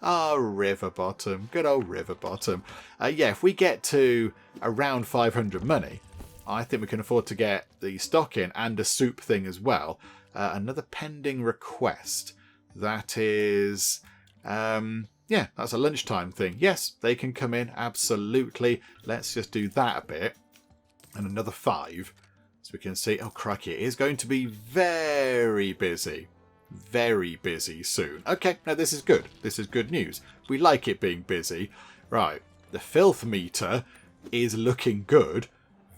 Ah, Riverbottom. Good old Riverbottom. Yeah, if we get to around 500 money, I think we can afford to get the stock in and a soup thing as well. Another pending request. That is... yeah, that's a lunchtime thing. Yes, they can come in. Absolutely. Let's just do that a bit. And another 5. So we can see... Oh, crikey. It is going to be very busy. Very busy soon. Okay, now this is good. This is good news. We like it being busy. Right, the filth meter is looking good.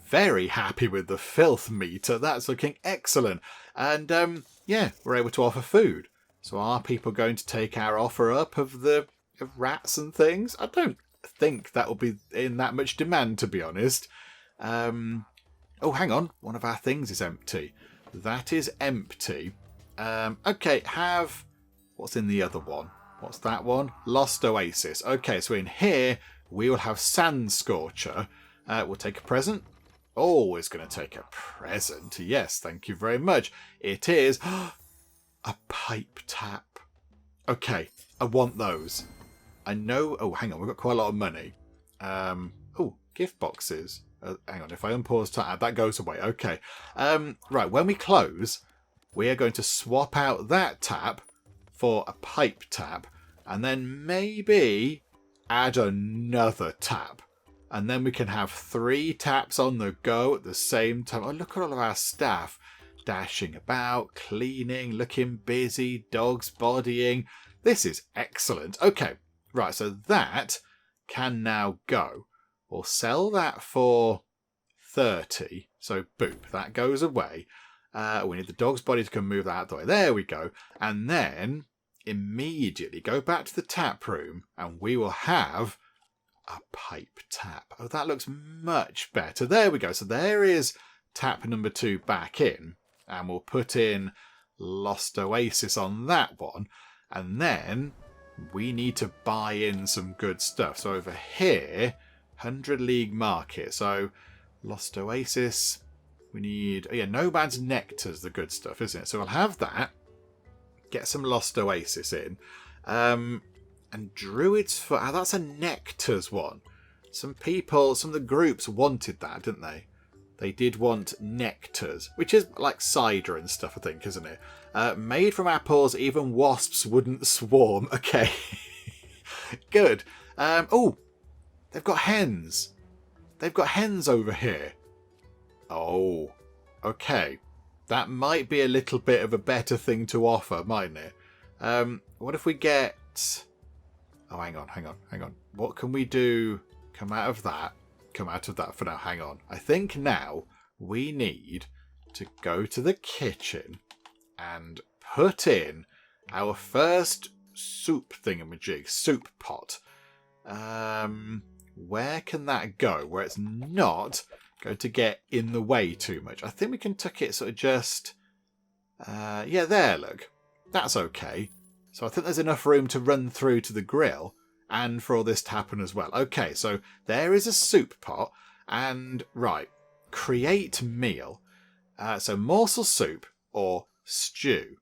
Very happy with the filth meter. That's looking excellent. And yeah, we're able to offer food. So are people going to take our offer up of rats and things? I don't think that will be in that much demand, to be honest. Oh, hang on. One of our things is empty. That is empty. Okay, what's in the other one? What's that one? Lost Oasis. Okay, so in here, we will have Sand Scorcher. We'll take a present. Always going to take a present. Yes, thank you very much. It is a pipe tap. Okay, I want those. I know... Oh, hang on, we've got quite a lot of money. Oh, gift boxes. Hang on, if I unpause tab, that goes away. Okay. Right, when we close... We are going to swap out that tap for a pipe tap and then maybe add another tap. And then we can have 3 taps on the go at the same time. Oh, look at all of our staff dashing about, cleaning, looking busy, dogs bodying. This is excellent. Okay, right, so that can now go. We'll sell that for 30. So, boop, that goes away. We need the dog's body to come move that out of the way. There we go. And then immediately go back to the tap room and we will have a pipe tap. Oh, that looks much better. There we go. So there is tap number 2 back in. And we'll put in Lost Oasis on that one. And then we need to buy in some good stuff. So over here, 100 League Market. So Lost Oasis... We need... Oh yeah, Nomad's Nectar's the good stuff, isn't it? So we'll have that. Get some Lost Oasis in. And Druid's Foot... Oh, that's a Nectar's one. Some of the groups wanted that, didn't they? They did want Nectars, which is like cider and stuff, I think, isn't it? Made from apples, even wasps wouldn't swarm. Okay. Good. Oh, they've got hens. They've got hens over here. Oh, okay. That might be a little bit of a better thing to offer, mightn't it? What if we get... Oh, hang on. What can we do? Come out of that. come out of that for now. Hang on. I think now we need to go to the kitchen and put in our first soup thingamajig, soup pot. Where can that go? Where it's not going to get in the way too much. I think we can tuck it sort of just... yeah, there, look. That's okay. So I think there's enough room to run through to the grill and for all this to happen as well. Okay, so there is a soup pot. And, right, create meal. So morsel soup or stew.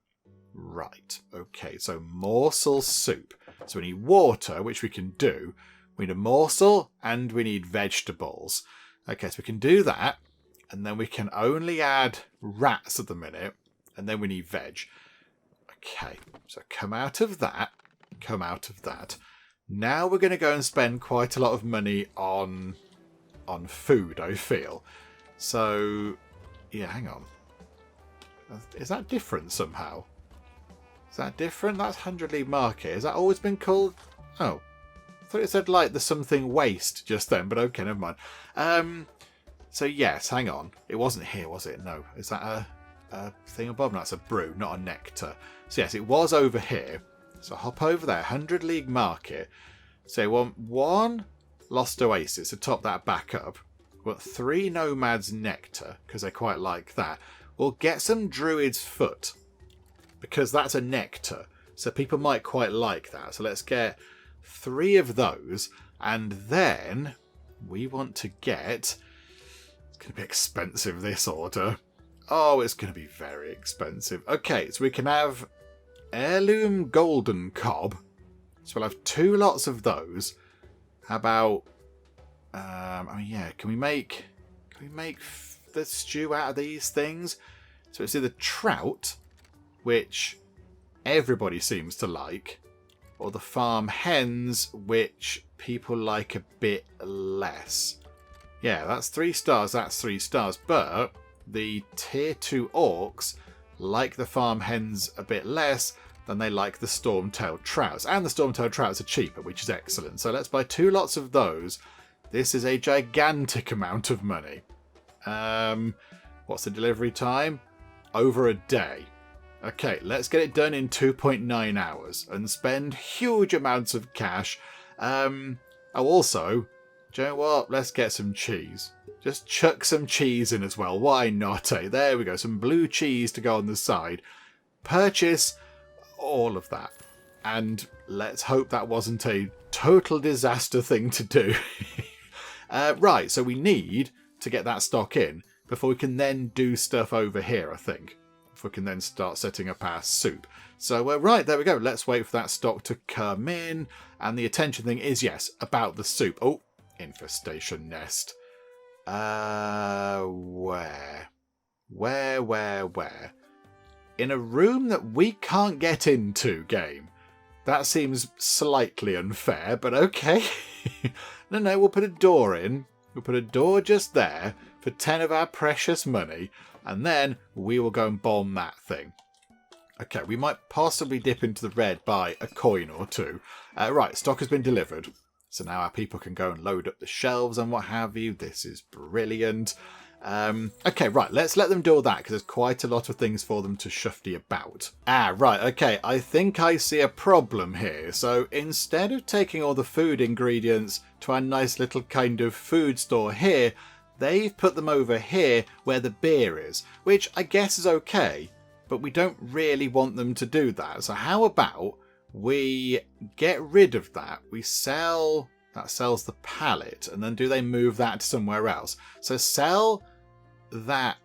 Right, okay, so morsel soup. So we need water, which we can do. We need a morsel and we need vegetables. Okay, so we can do that. And then we can only add rats at the minute. And then we need veg. Okay, so come out of that. Come out of that. Now we're going to go and spend quite a lot of money on food, I feel. So, yeah, hang on. Is that different somehow? Is that different? That's 100 League Market. Has that always been called... Oh. I thought it said, like, the something waste just then, but okay, never mind. So, yes, hang on. It wasn't here, was it? No. Is that a thing above? No, that's a brew, not a nectar. So, yes, it was over here. So, hop over there. 100 League Market. So, we want 1 Lost Oasis to top that back up. We want 3 Nomads Nectar, because they quite like that. We'll get some Druid's Foot, because that's a nectar. So, people might quite like that. So, let's get 3 of those. And then we want to get... It's going to be expensive, this order. Oh, it's going to be very expensive. Okay, so we can have Heirloom Golden Cob. So we'll have 2 lots of those. How about... I mean, yeah, can we make the stew out of these things? So it's either trout, which everybody seems to like, or the farm hens, which people like a bit less. Yeah, that's 3 stars, that's 3 stars, but the tier 2 orcs like the farm hens a bit less than they like the storm-tailed trouts. And the storm-tailed trouts are cheaper, which is excellent. So let's buy 2 lots of those. This is a gigantic amount of money. What's the delivery time? Over a day. Okay, let's get it done in 2.9 hours and spend huge amounts of cash. Also, do you know what? Let's get some cheese. Just chuck some cheese in as well. Why not, eh? There we go. Some blue cheese to go on the side. Purchase all of that. And let's hope that wasn't a total disaster thing to do. Right, so we need to get that stock in before we can then do stuff over here, I think. If we can then start setting up our soup. So, right, there we go. Let's wait for that stock to come in. And the attention thing is, yes, about the soup. Oh, infestation nest. Where? Where? In a room that we can't get into, game. That seems slightly unfair, but okay. No, we'll put a door in. We'll put a door just there for 10 of our precious money, and then we will go and bomb that thing. Okay, we might possibly dip into the red by a coin or 2. Right, stock has been delivered. So now our people can go and load up the shelves and what have you. This is brilliant. Okay, right, let's let them do all that because there's quite a lot of things for them to shufty about. Right, okay, I think I see a problem here. So instead of taking all the food ingredients to our nice little kind of food store here, they've put them over here where the beer is, which I guess is okay, but we don't really want them to do that. So how about we get rid of that? We sell... That sells the pallet, and then do they move that to somewhere else? So sell that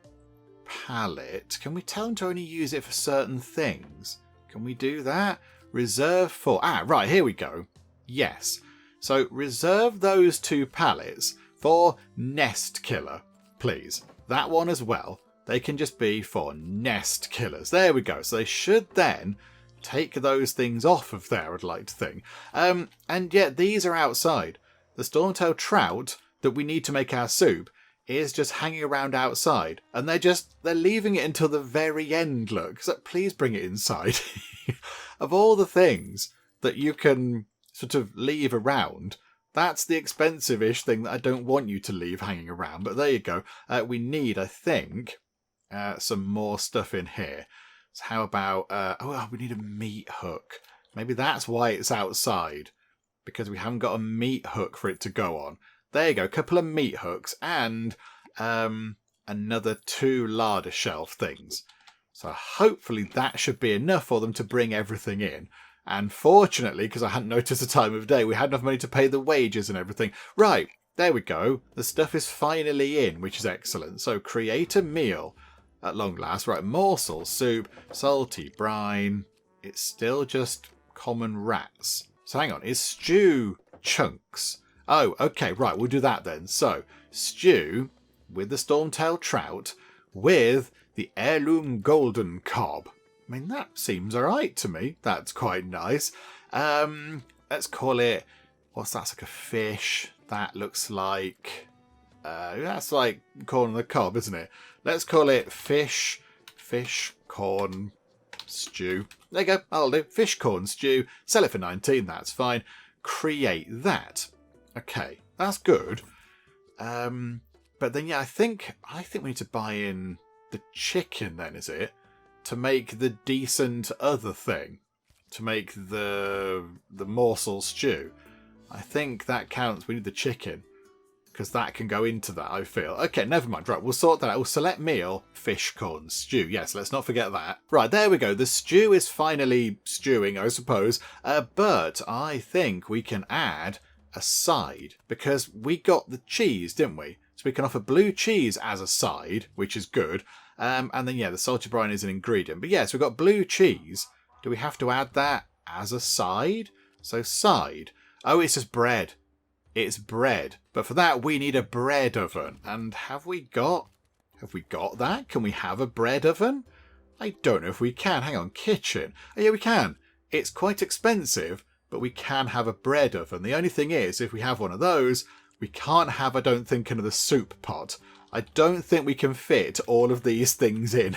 pallet. Can we tell them to only use it for certain things? Can we do that? Reserve for... right, here we go. Yes. So reserve those 2 pallets for Nest Killer, please. That one as well. They can just be for Nest Killers. There we go. So they should then take those things off of there, I'd like to think. And yet these are outside. The storm-tailed trout that we need to make our soup is just hanging around outside. And they're leaving it until the very end, look. So please bring it inside. Of all the things that you can sort of leave around, That's the expensive-ish thing that I don't want you to leave hanging around. But there you go. We need, I think, some more stuff in here. So how about... we need a meat hook. Maybe that's why it's outside. Because we haven't got a meat hook for it to go on. There you go. A couple of meat hooks and another 2 larder shelf things. So hopefully that should be enough for them to bring everything in. And fortunately, because I hadn't noticed the time of day, we had enough money to pay the wages and everything. Right, there we go. The stuff is finally in, which is excellent. So create a meal at long last. Right, morsel, soup, salty brine. It's still just common rats. So hang on, is stew chunks? Oh, okay, right, we'll do that then. So, stew with the storm-tailed trout with the heirloom golden cob. I mean, that seems alright to me. That's quite nice. Let's call it... What's that? It's like a fish. That looks like... that's like corn on the cob, isn't it? Let's call it fish corn stew. There you go. I'll do. Fish corn stew. Sell it for 19. That's fine. Create that. Okay. That's good. But then, yeah, I think we need to buy in the chicken then, is it? To make the decent other thing. To make the morsel stew. I think that counts. We need the chicken. Because that can go into that, I feel. Okay, never mind. Right, we'll sort that out. We'll select meal, fish, corn, stew. Yes, let's not forget that. Right, there we go. The stew is finally stewing, I suppose. But I think we can add a side. Because we got the cheese, didn't we? So we can offer blue cheese as a side, which is good. And then, yeah, the salty brine is an ingredient. But yes, we've got blue cheese. Do we have to add that as a side? So side. Oh, it's just bread. It's bread. But for that, we need a bread oven. And have we got that? Can we have a bread oven? I don't know if we can. Hang on, kitchen. Oh, yeah, we can. It's quite expensive, but we can have a bread oven. The only thing is, if we have one of those, we can't have, I don't think, another soup pot. I don't think we can fit all of these things in.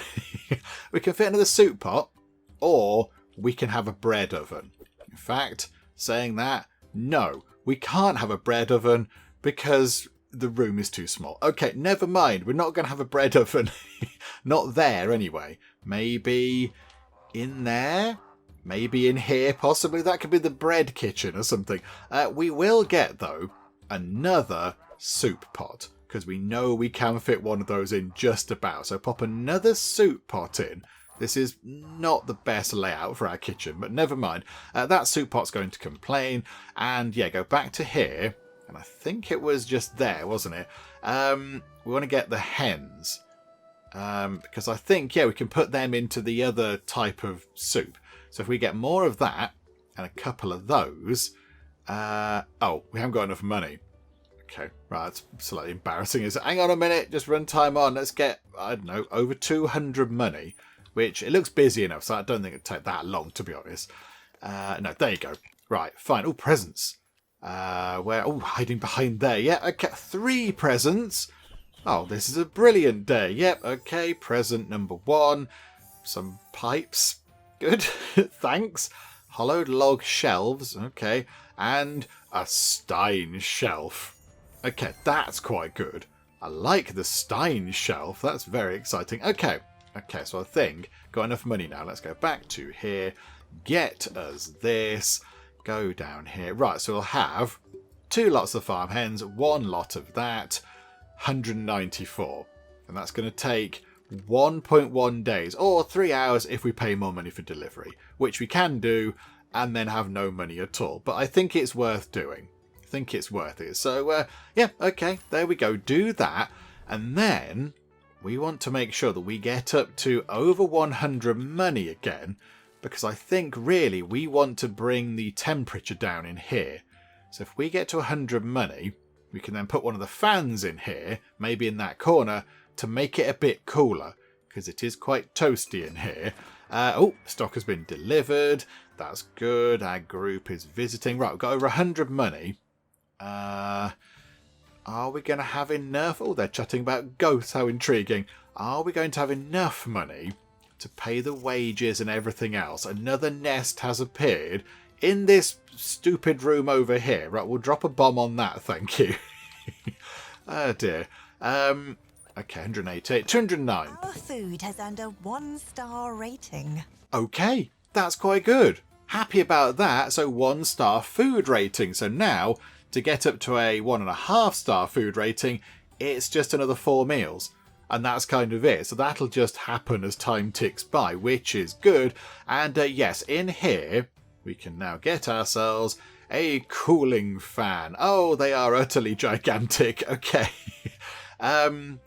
We can fit another soup pot, or we can have a bread oven. In fact, saying that, no, we can't have a bread oven because the room is too small. Okay, never mind. We're not going to have a bread oven. Not there, anyway. Maybe in there? Maybe in here, possibly. That could be the bread kitchen or something. We will get, though, another soup pot. Because we know we can fit one of those in just about. So pop another soup pot in. This is not the best layout for our kitchen, but never mind. That soup pot's going to complain. And yeah, go back to here. And I think it was just there, wasn't it? We want to get the hens. Because I think, yeah, we can put them into the other type of soup. So if we get more of that and a couple of those... oh, we haven't got enough money. Okay, right, that's slightly embarrassing. Is it? Hang on a minute, just run time on. Let's get, I don't know, over 200 money. Which, it looks busy enough, so I don't think it'd take that long, to be honest. No, there you go. Right, fine. Oh, presents. Where? Oh, hiding behind there. Yeah, okay. 3 presents. Oh, this is a brilliant day. Yep, okay. Present number 1. Some pipes. Good. Thanks. Hollowed log shelves. Okay. And a Stein shelf. Okay, that's quite good. I like the Stein shelf. That's very exciting. Okay. Okay, so I think got enough money now. Let's go back to here. Get us this. Go down here. Right, so we'll have 2 lots of farm hens, 1 lot of that, 194. And that's going to take 1.1 days, or 3 hours if we pay more money for delivery, which we can do, and then have no money at all. But I think it's worth doing. I think it's worth it. So, yeah, okay, there we go. Do that, and then... we want to make sure that we get up to over 100 money again, because I think really we want to bring the temperature down in here. So if we get to 100 money, we can then put one of the fans in here, maybe in that corner, to make it a bit cooler, because it is quite toasty in here. Oh, stock has been delivered. That's good. Our group is visiting. Right, we've got over 100 money. Are we going to have enough? Oh, they're chatting about ghosts. How intriguing. Are we going to have enough money to pay the wages and everything else? Another nest has appeared in this stupid room over here. Right, we'll drop a bomb on that, thank you. Oh dear. Okay, 188, 209. Our food has earned a 1-star rating. Okay, that's quite good. Happy about that. So 1-star food rating. So now, to get up to a 1.5-star food rating, it's just another 4 meals. And that's kind of it. So that'll just happen as time ticks by, which is good. And yes, in here, we can now get ourselves a cooling fan. Oh, they are utterly gigantic. Okay.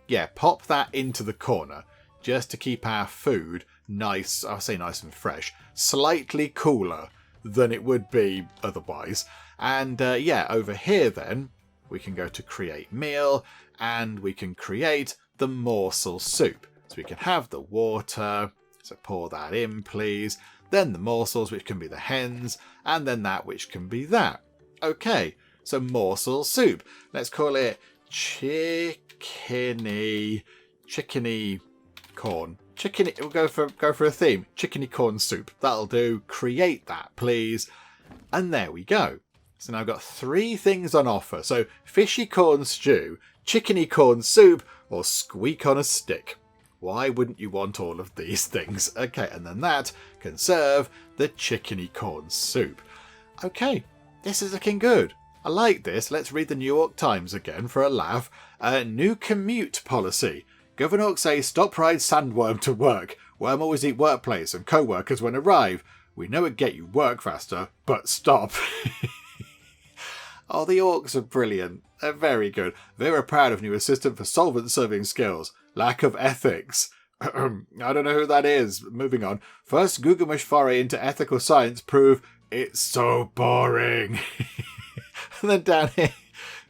Yeah, pop that into the corner just to keep our food nice, I'll say nice and fresh, slightly cooler than it would be otherwise. And yeah, over here then, we can go to create meal and we can create the morsel soup. So we can have the water, so pour that in please, then the morsels which can be the hens, and then that which can be that. Okay, so morsel soup. Let's call it chickeny corn. Chickeny, we'll go for a theme. Chickeny corn soup. That'll do. Create that, please. And there we go. So now I've got 3 things on offer. So fishy corn stew, chickeny corn soup, or squeak on a stick. Why wouldn't you want all of these things? Okay, and then that can serve the chickeny corn soup. Okay, this is looking good. I like this. Let's read the New York Times again for a laugh. New commute policy. Governor says stop ride sandworm to work. Worm always eat workplace and co-workers when arrive. We know it get you work faster, but stop. Oh, the orcs are brilliant. They're very good. Very proud of new assistant for solvent serving skills. Lack of ethics. I don't know who that is. Moving on. First Gugamish foray into ethical science prove it's so boring. And then down here,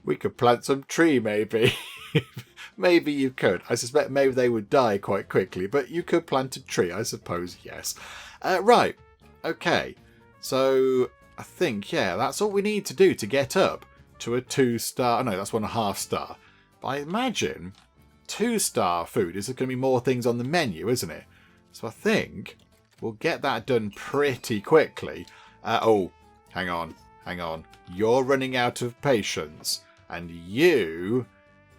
we could plant some tree maybe. Maybe you could. I suspect maybe they would die quite quickly, but you could plant a tree, I suppose, yes. Right. Okay. So I think, yeah, that's all we need to do to get up to a 2-star. Oh, no, that's 1.5 star. But I imagine 2-star food is going to be more things on the menu, isn't it? So I think we'll get that done pretty quickly. Oh, hang on. You're running out of patience. And you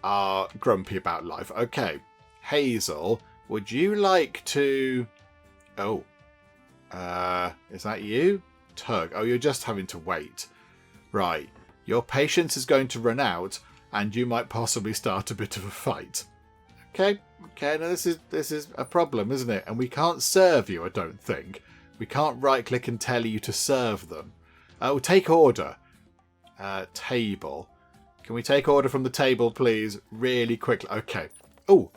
are grumpy about life. Okay. Hazel, would you like to... Oh. Is that you? Tug. Oh, you're just having to wait. Right. Your patience is going to run out, and you might possibly start a bit of a fight. Okay. Now this is a problem, isn't it? And we can't serve you, I don't think. We can't right-click and tell you to serve them. Oh, take order. Table. Can we take order from the table, please? Really quickly. Okay. Oh,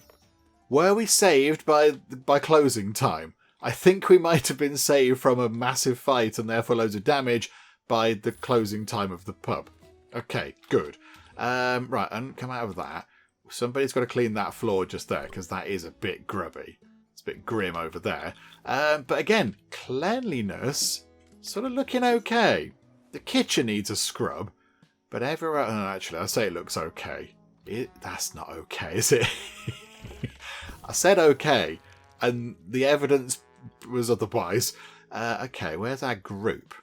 were we saved by closing time? I think we might have been saved from a massive fight and therefore loads of damage by the closing time of the pub. Okay, good. Right, and come out of that. Somebody's got to clean that floor just there because that is a bit grubby. It's a bit grim over there. But again, cleanliness, sort of looking okay. The kitchen needs a scrub, but everywhere... Oh, actually, I say it looks okay. That's not okay, is it? I said okay, and the evidence was otherwise. Okay, where's our group?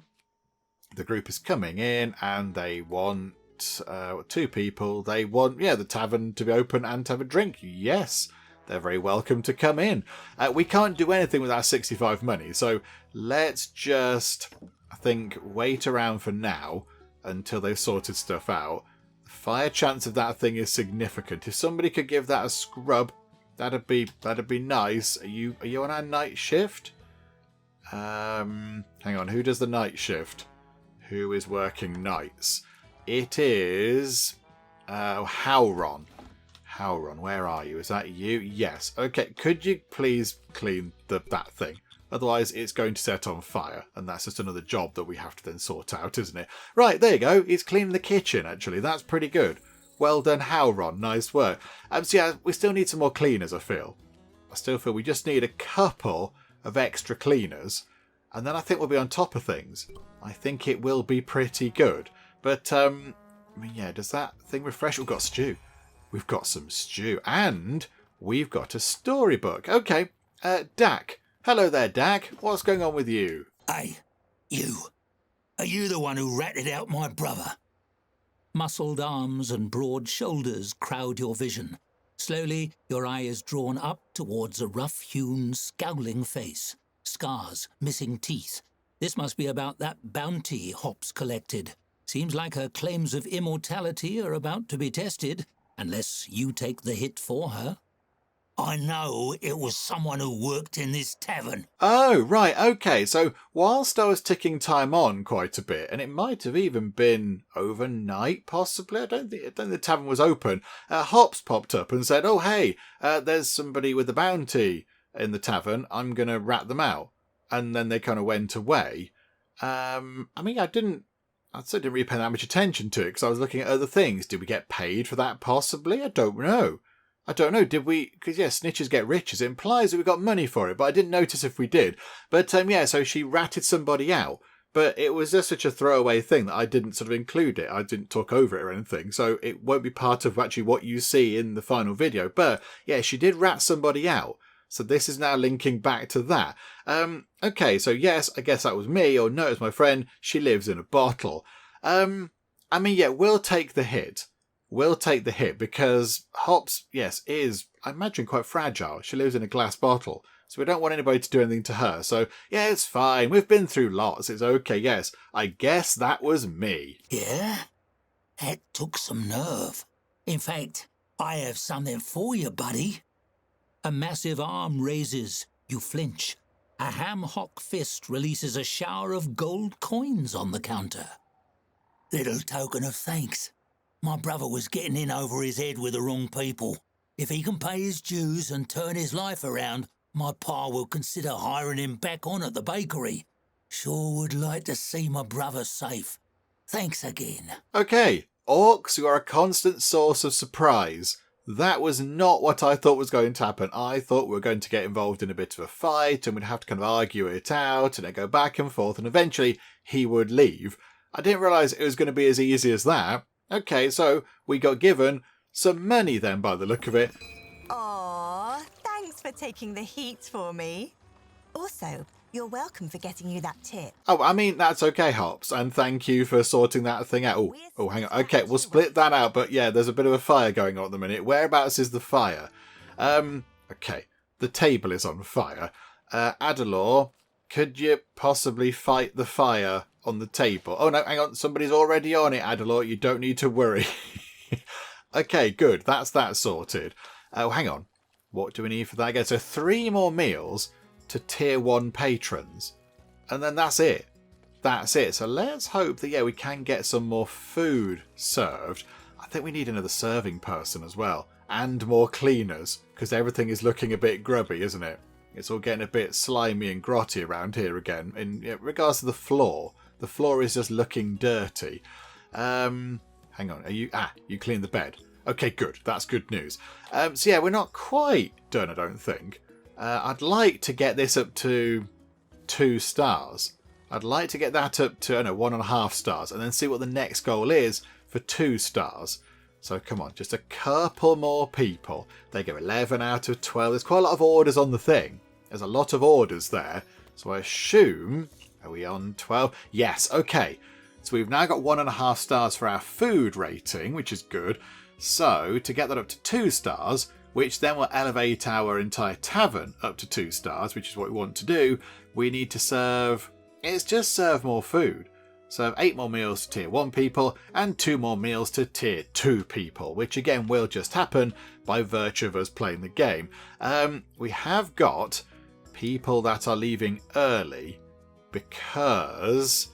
The group is coming in, and they want 2 people. They want, the tavern to be open and to have a drink. Yes, they're very welcome to come in. We can't do anything with our 65 money, so let's just, I think, wait around for now until they've sorted stuff out. The fire chance of that thing is significant. If somebody could give that a scrub, that'd be nice. Are you on our night shift? Hang on, who does the night shift? Who is working nights? It is Howron. Howron, where are you? Is that you? Yes. Okay, could you please clean that thing? Otherwise, it's going to set on fire, and that's just another job that we have to then sort out, isn't it? Right, there you go. He's cleaning the kitchen, actually. That's pretty good. Well done, Howron. Nice work. So yeah, we still need some more cleaners, I feel. I still feel we just need a couple of extra cleaners, and then I think we'll be on top of things. I think it will be pretty good. But, I mean, yeah, does that thing refresh? We've got stew. We've got some stew. And we've got a storybook. Okay, Dak. Hello there, Dak. What's going on with you? You. Are you the one who ratted out my brother? Muscled arms and broad shoulders crowd your vision. Slowly, your eye is drawn up towards a rough-hewn, scowling face. Scars, missing teeth. This must be about that bounty Hops collected. Seems like her claims of immortality are about to be tested, unless you take the hit for her. I know it was someone who worked in this tavern. Oh, right, okay. So whilst I was ticking time on quite a bit, and it might have even been overnight, possibly, I don't think the tavern was open, Hops popped up and said, oh, hey, there's somebody with a bounty in the tavern. I'm going to rat them out. And then they kind of went away. I mean, I certainly didn't really pay that much attention to it because I was looking at other things. Did we get paid for that, possibly? I don't know. Did we? Because, yeah, snitches get riches. It implies that we got money for it, but I didn't notice if we did. But, yeah, so she ratted somebody out. But it was just such a throwaway thing that I didn't sort of include it. I didn't talk over it or anything. So it won't be part of actually what you see in the final video. But, yeah, she did rat somebody out. So this is now linking back to that. Okay, so yes, I guess that was me. Or no, it's my friend. She lives in a bottle. I mean, yeah, we'll take the hit. We'll take the hit because Hops, yes, is, I imagine, quite fragile. She lives in a glass bottle, so we don't want anybody to do anything to her. So, yeah, it's fine. We've been through lots. It's okay, yes. I guess that was me. Yeah? That took some nerve. In fact, I have something for you, buddy. A massive arm raises. You flinch. A ham-hock fist releases a shower of gold coins on the counter. Little token of thanks. My brother was getting in over his head with the wrong people. If he can pay his dues and turn his life around, my pa will consider hiring him back on at the bakery. Sure would like to see my brother safe. Thanks again. Okay, orcs, you are a constant source of surprise. That was not what I thought was going to happen. I thought we were going to get involved in a bit of a fight and we'd have to kind of argue it out and then go back and forth and eventually he would leave. I didn't realise it was going to be as easy as that. Okay, so we got given some money then by the look of it. Aw, thanks for taking the heat for me. Also, you're welcome for getting you that tip. Oh, I mean, that's okay, Hops, and thank you for sorting that thing out. Oh, hang on. Okay, we'll split that out, but yeah, there's a bit of a fire going on at the minute. Whereabouts is the fire? Okay, the table is on fire. Adalor, could you possibly fight the fire on the table? Oh, no, hang on. Somebody's already on it, Adalor. You don't need to worry. Okay, good. That's that sorted. Oh, hang on. What do we need for that again? So 3 more meals to tier 1 patrons. And then that's it. That's it. So let's hope that, yeah, we can get some more food served. I think we need another serving person as well. And more cleaners. Because everything is looking a bit grubby, isn't it? It's all getting a bit slimy and grotty around here again. In regards to the floor is just looking dirty. Hang on, you cleaned the bed. Okay, good. That's good news. So yeah, we're not quite done, I don't think. I'd like to get this up to 2 stars. I'd like to get that up to, 1.5 stars, and then see what the next goal is for 2 stars. So come on, just a couple more people. They go 11 out of 12. There's quite a lot of orders on the thing. There's a lot of orders there. So I assume, are we on 12? Yes, okay. So we've now got 1.5 stars for our food rating, which is good. So to get that up to 2 stars, which then will elevate our entire tavern up to 2 stars, which is what we want to do, we need to serve more food. Serve 8 more meals to tier 1 people and 2 more meals to tier 2 people, which again will just happen by virtue of us playing the game. We have got people that are leaving early because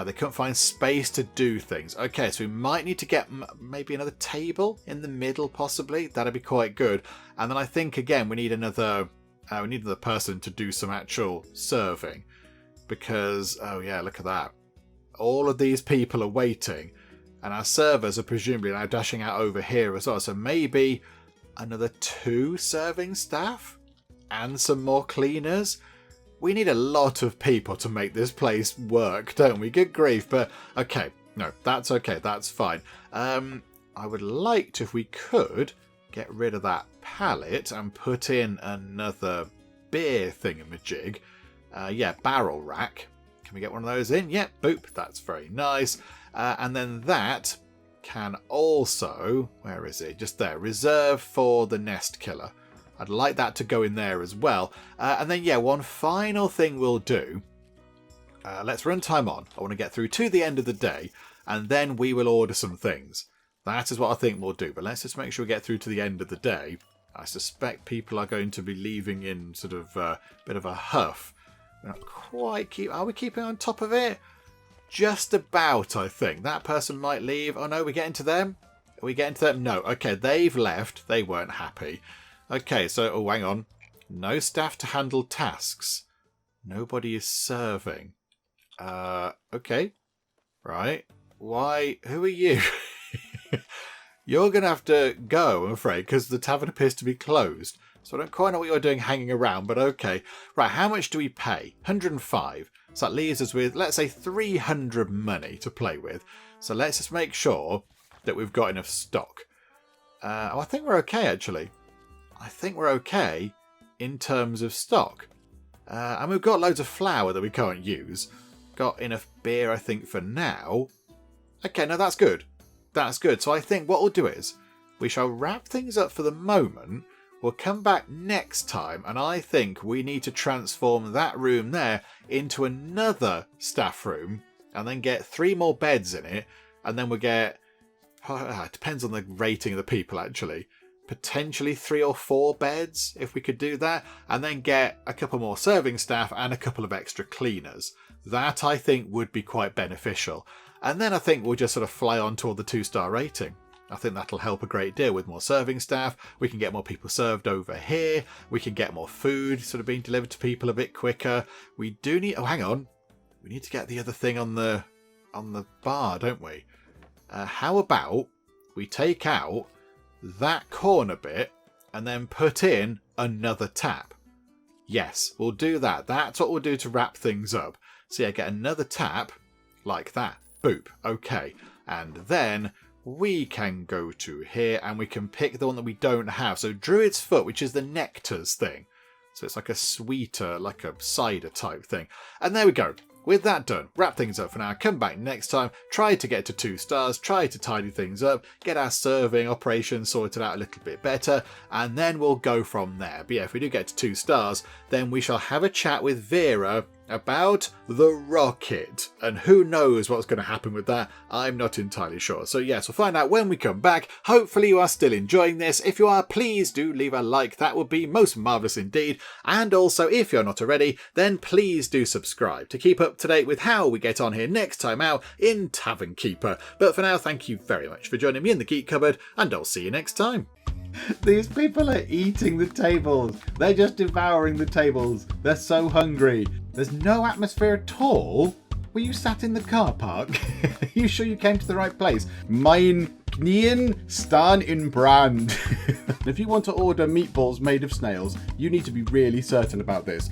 they couldn't find space to do things. Okay, so we might need to get maybe another table in the middle, possibly. That'd be quite good. And then I think, again, we need another person to do some actual serving. Because, oh yeah, look at that. All of these people are waiting. And our servers are presumably now dashing out over here as well. So maybe another 2 serving staff? And some more cleaners? We need a lot of people to make this place work, don't we? Good grief. But, okay. No, that's okay. That's fine. I would like to, if we could, get rid of that pallet and put in another beer thingamajig. Yeah, barrel rack. Can we get one of those in? Yep, boop. That's very nice. And then that can also... Where is it? Just there. Reserve for the nest killer. I'd like that to go in there as well. And then, yeah, one final thing we'll do. Let's run time on. I want to get through to the end of the day. And then we will order some things. That is what I think we'll do. But let's just make sure we get through to the end of the day. I suspect people are going to be leaving in sort of a bit of a huff. We're not quite Are we keeping on top of it? Just about, I think. That person might leave. Oh no, we're getting to them? Are we getting to them? No. Okay, they've left. They weren't happy. Okay, so, oh, hang on. No staff to handle tasks. Nobody is serving. Okay. Right. Why? Who are you? You're going to have to go, I'm afraid, because the tavern appears to be closed. So I don't quite know what you're doing hanging around, but okay. Right, how much do we pay? 105. So that leaves us with, let's say, 300 money to play with. So let's just make sure that we've got enough stock. I think we're okay, actually. I think we're okay in terms of stock. And we've got loads of flour that we can't use. Got enough beer, I think, for now. Okay, no, that's good. That's good. So I think what we'll do is we shall wrap things up for the moment. We'll come back next time, and I think we need to transform that room there into another staff room and then get 3 more beds in it. And then we'll get... it depends on the rating of the people, actually. Potentially 3 or 4 beds, if we could do that. And then get a couple more serving staff and a couple of extra cleaners. That, I think, would be quite beneficial. And then I think we'll just sort of fly on toward the 2-star rating. I think that'll help a great deal with more serving staff. We can get more people served over here. We can get more food sort of being delivered to people a bit quicker. We do need... Oh, hang on. We need to get the other thing on the bar, don't we? How about we take out that corner bit and then put in another tap? Yes, we'll do that. That's what we'll do to wrap things up. So yeah, get another tap like that. Boop. Okay. And then we can go to here and we can pick the one that we don't have. So Druid's Foot, which is the nectars thing. So it's like a sweeter, like a cider type thing. And there we go. With that done, wrap things up for now. Come back next time. Try to get to 2 stars. Try to tidy things up. Get our serving operation sorted out a little bit better. And then we'll go from there. But yeah, if we do get to 2 stars, then we shall have a chat with Vera about the rocket. And who knows what's going to happen with that? I'm not entirely sure. So yes, we'll find out when we come back. Hopefully you are still enjoying this. If you are, please do leave a like. That would be most marvellous indeed. And also, if you're not already, then please do subscribe to keep up to date with how we get on here next time out in Tavern Keeper. But for now, thank you very much for joining me in the Geek Cupboard, and I'll see you next time. These people are eating the tables. They're just devouring the tables. They're so hungry. There's no atmosphere at all. Were you sat in the car park? Are you sure you came to the right place? Mein Knien staan in brand. If you want to order meatballs made of snails, you need to be really certain about this.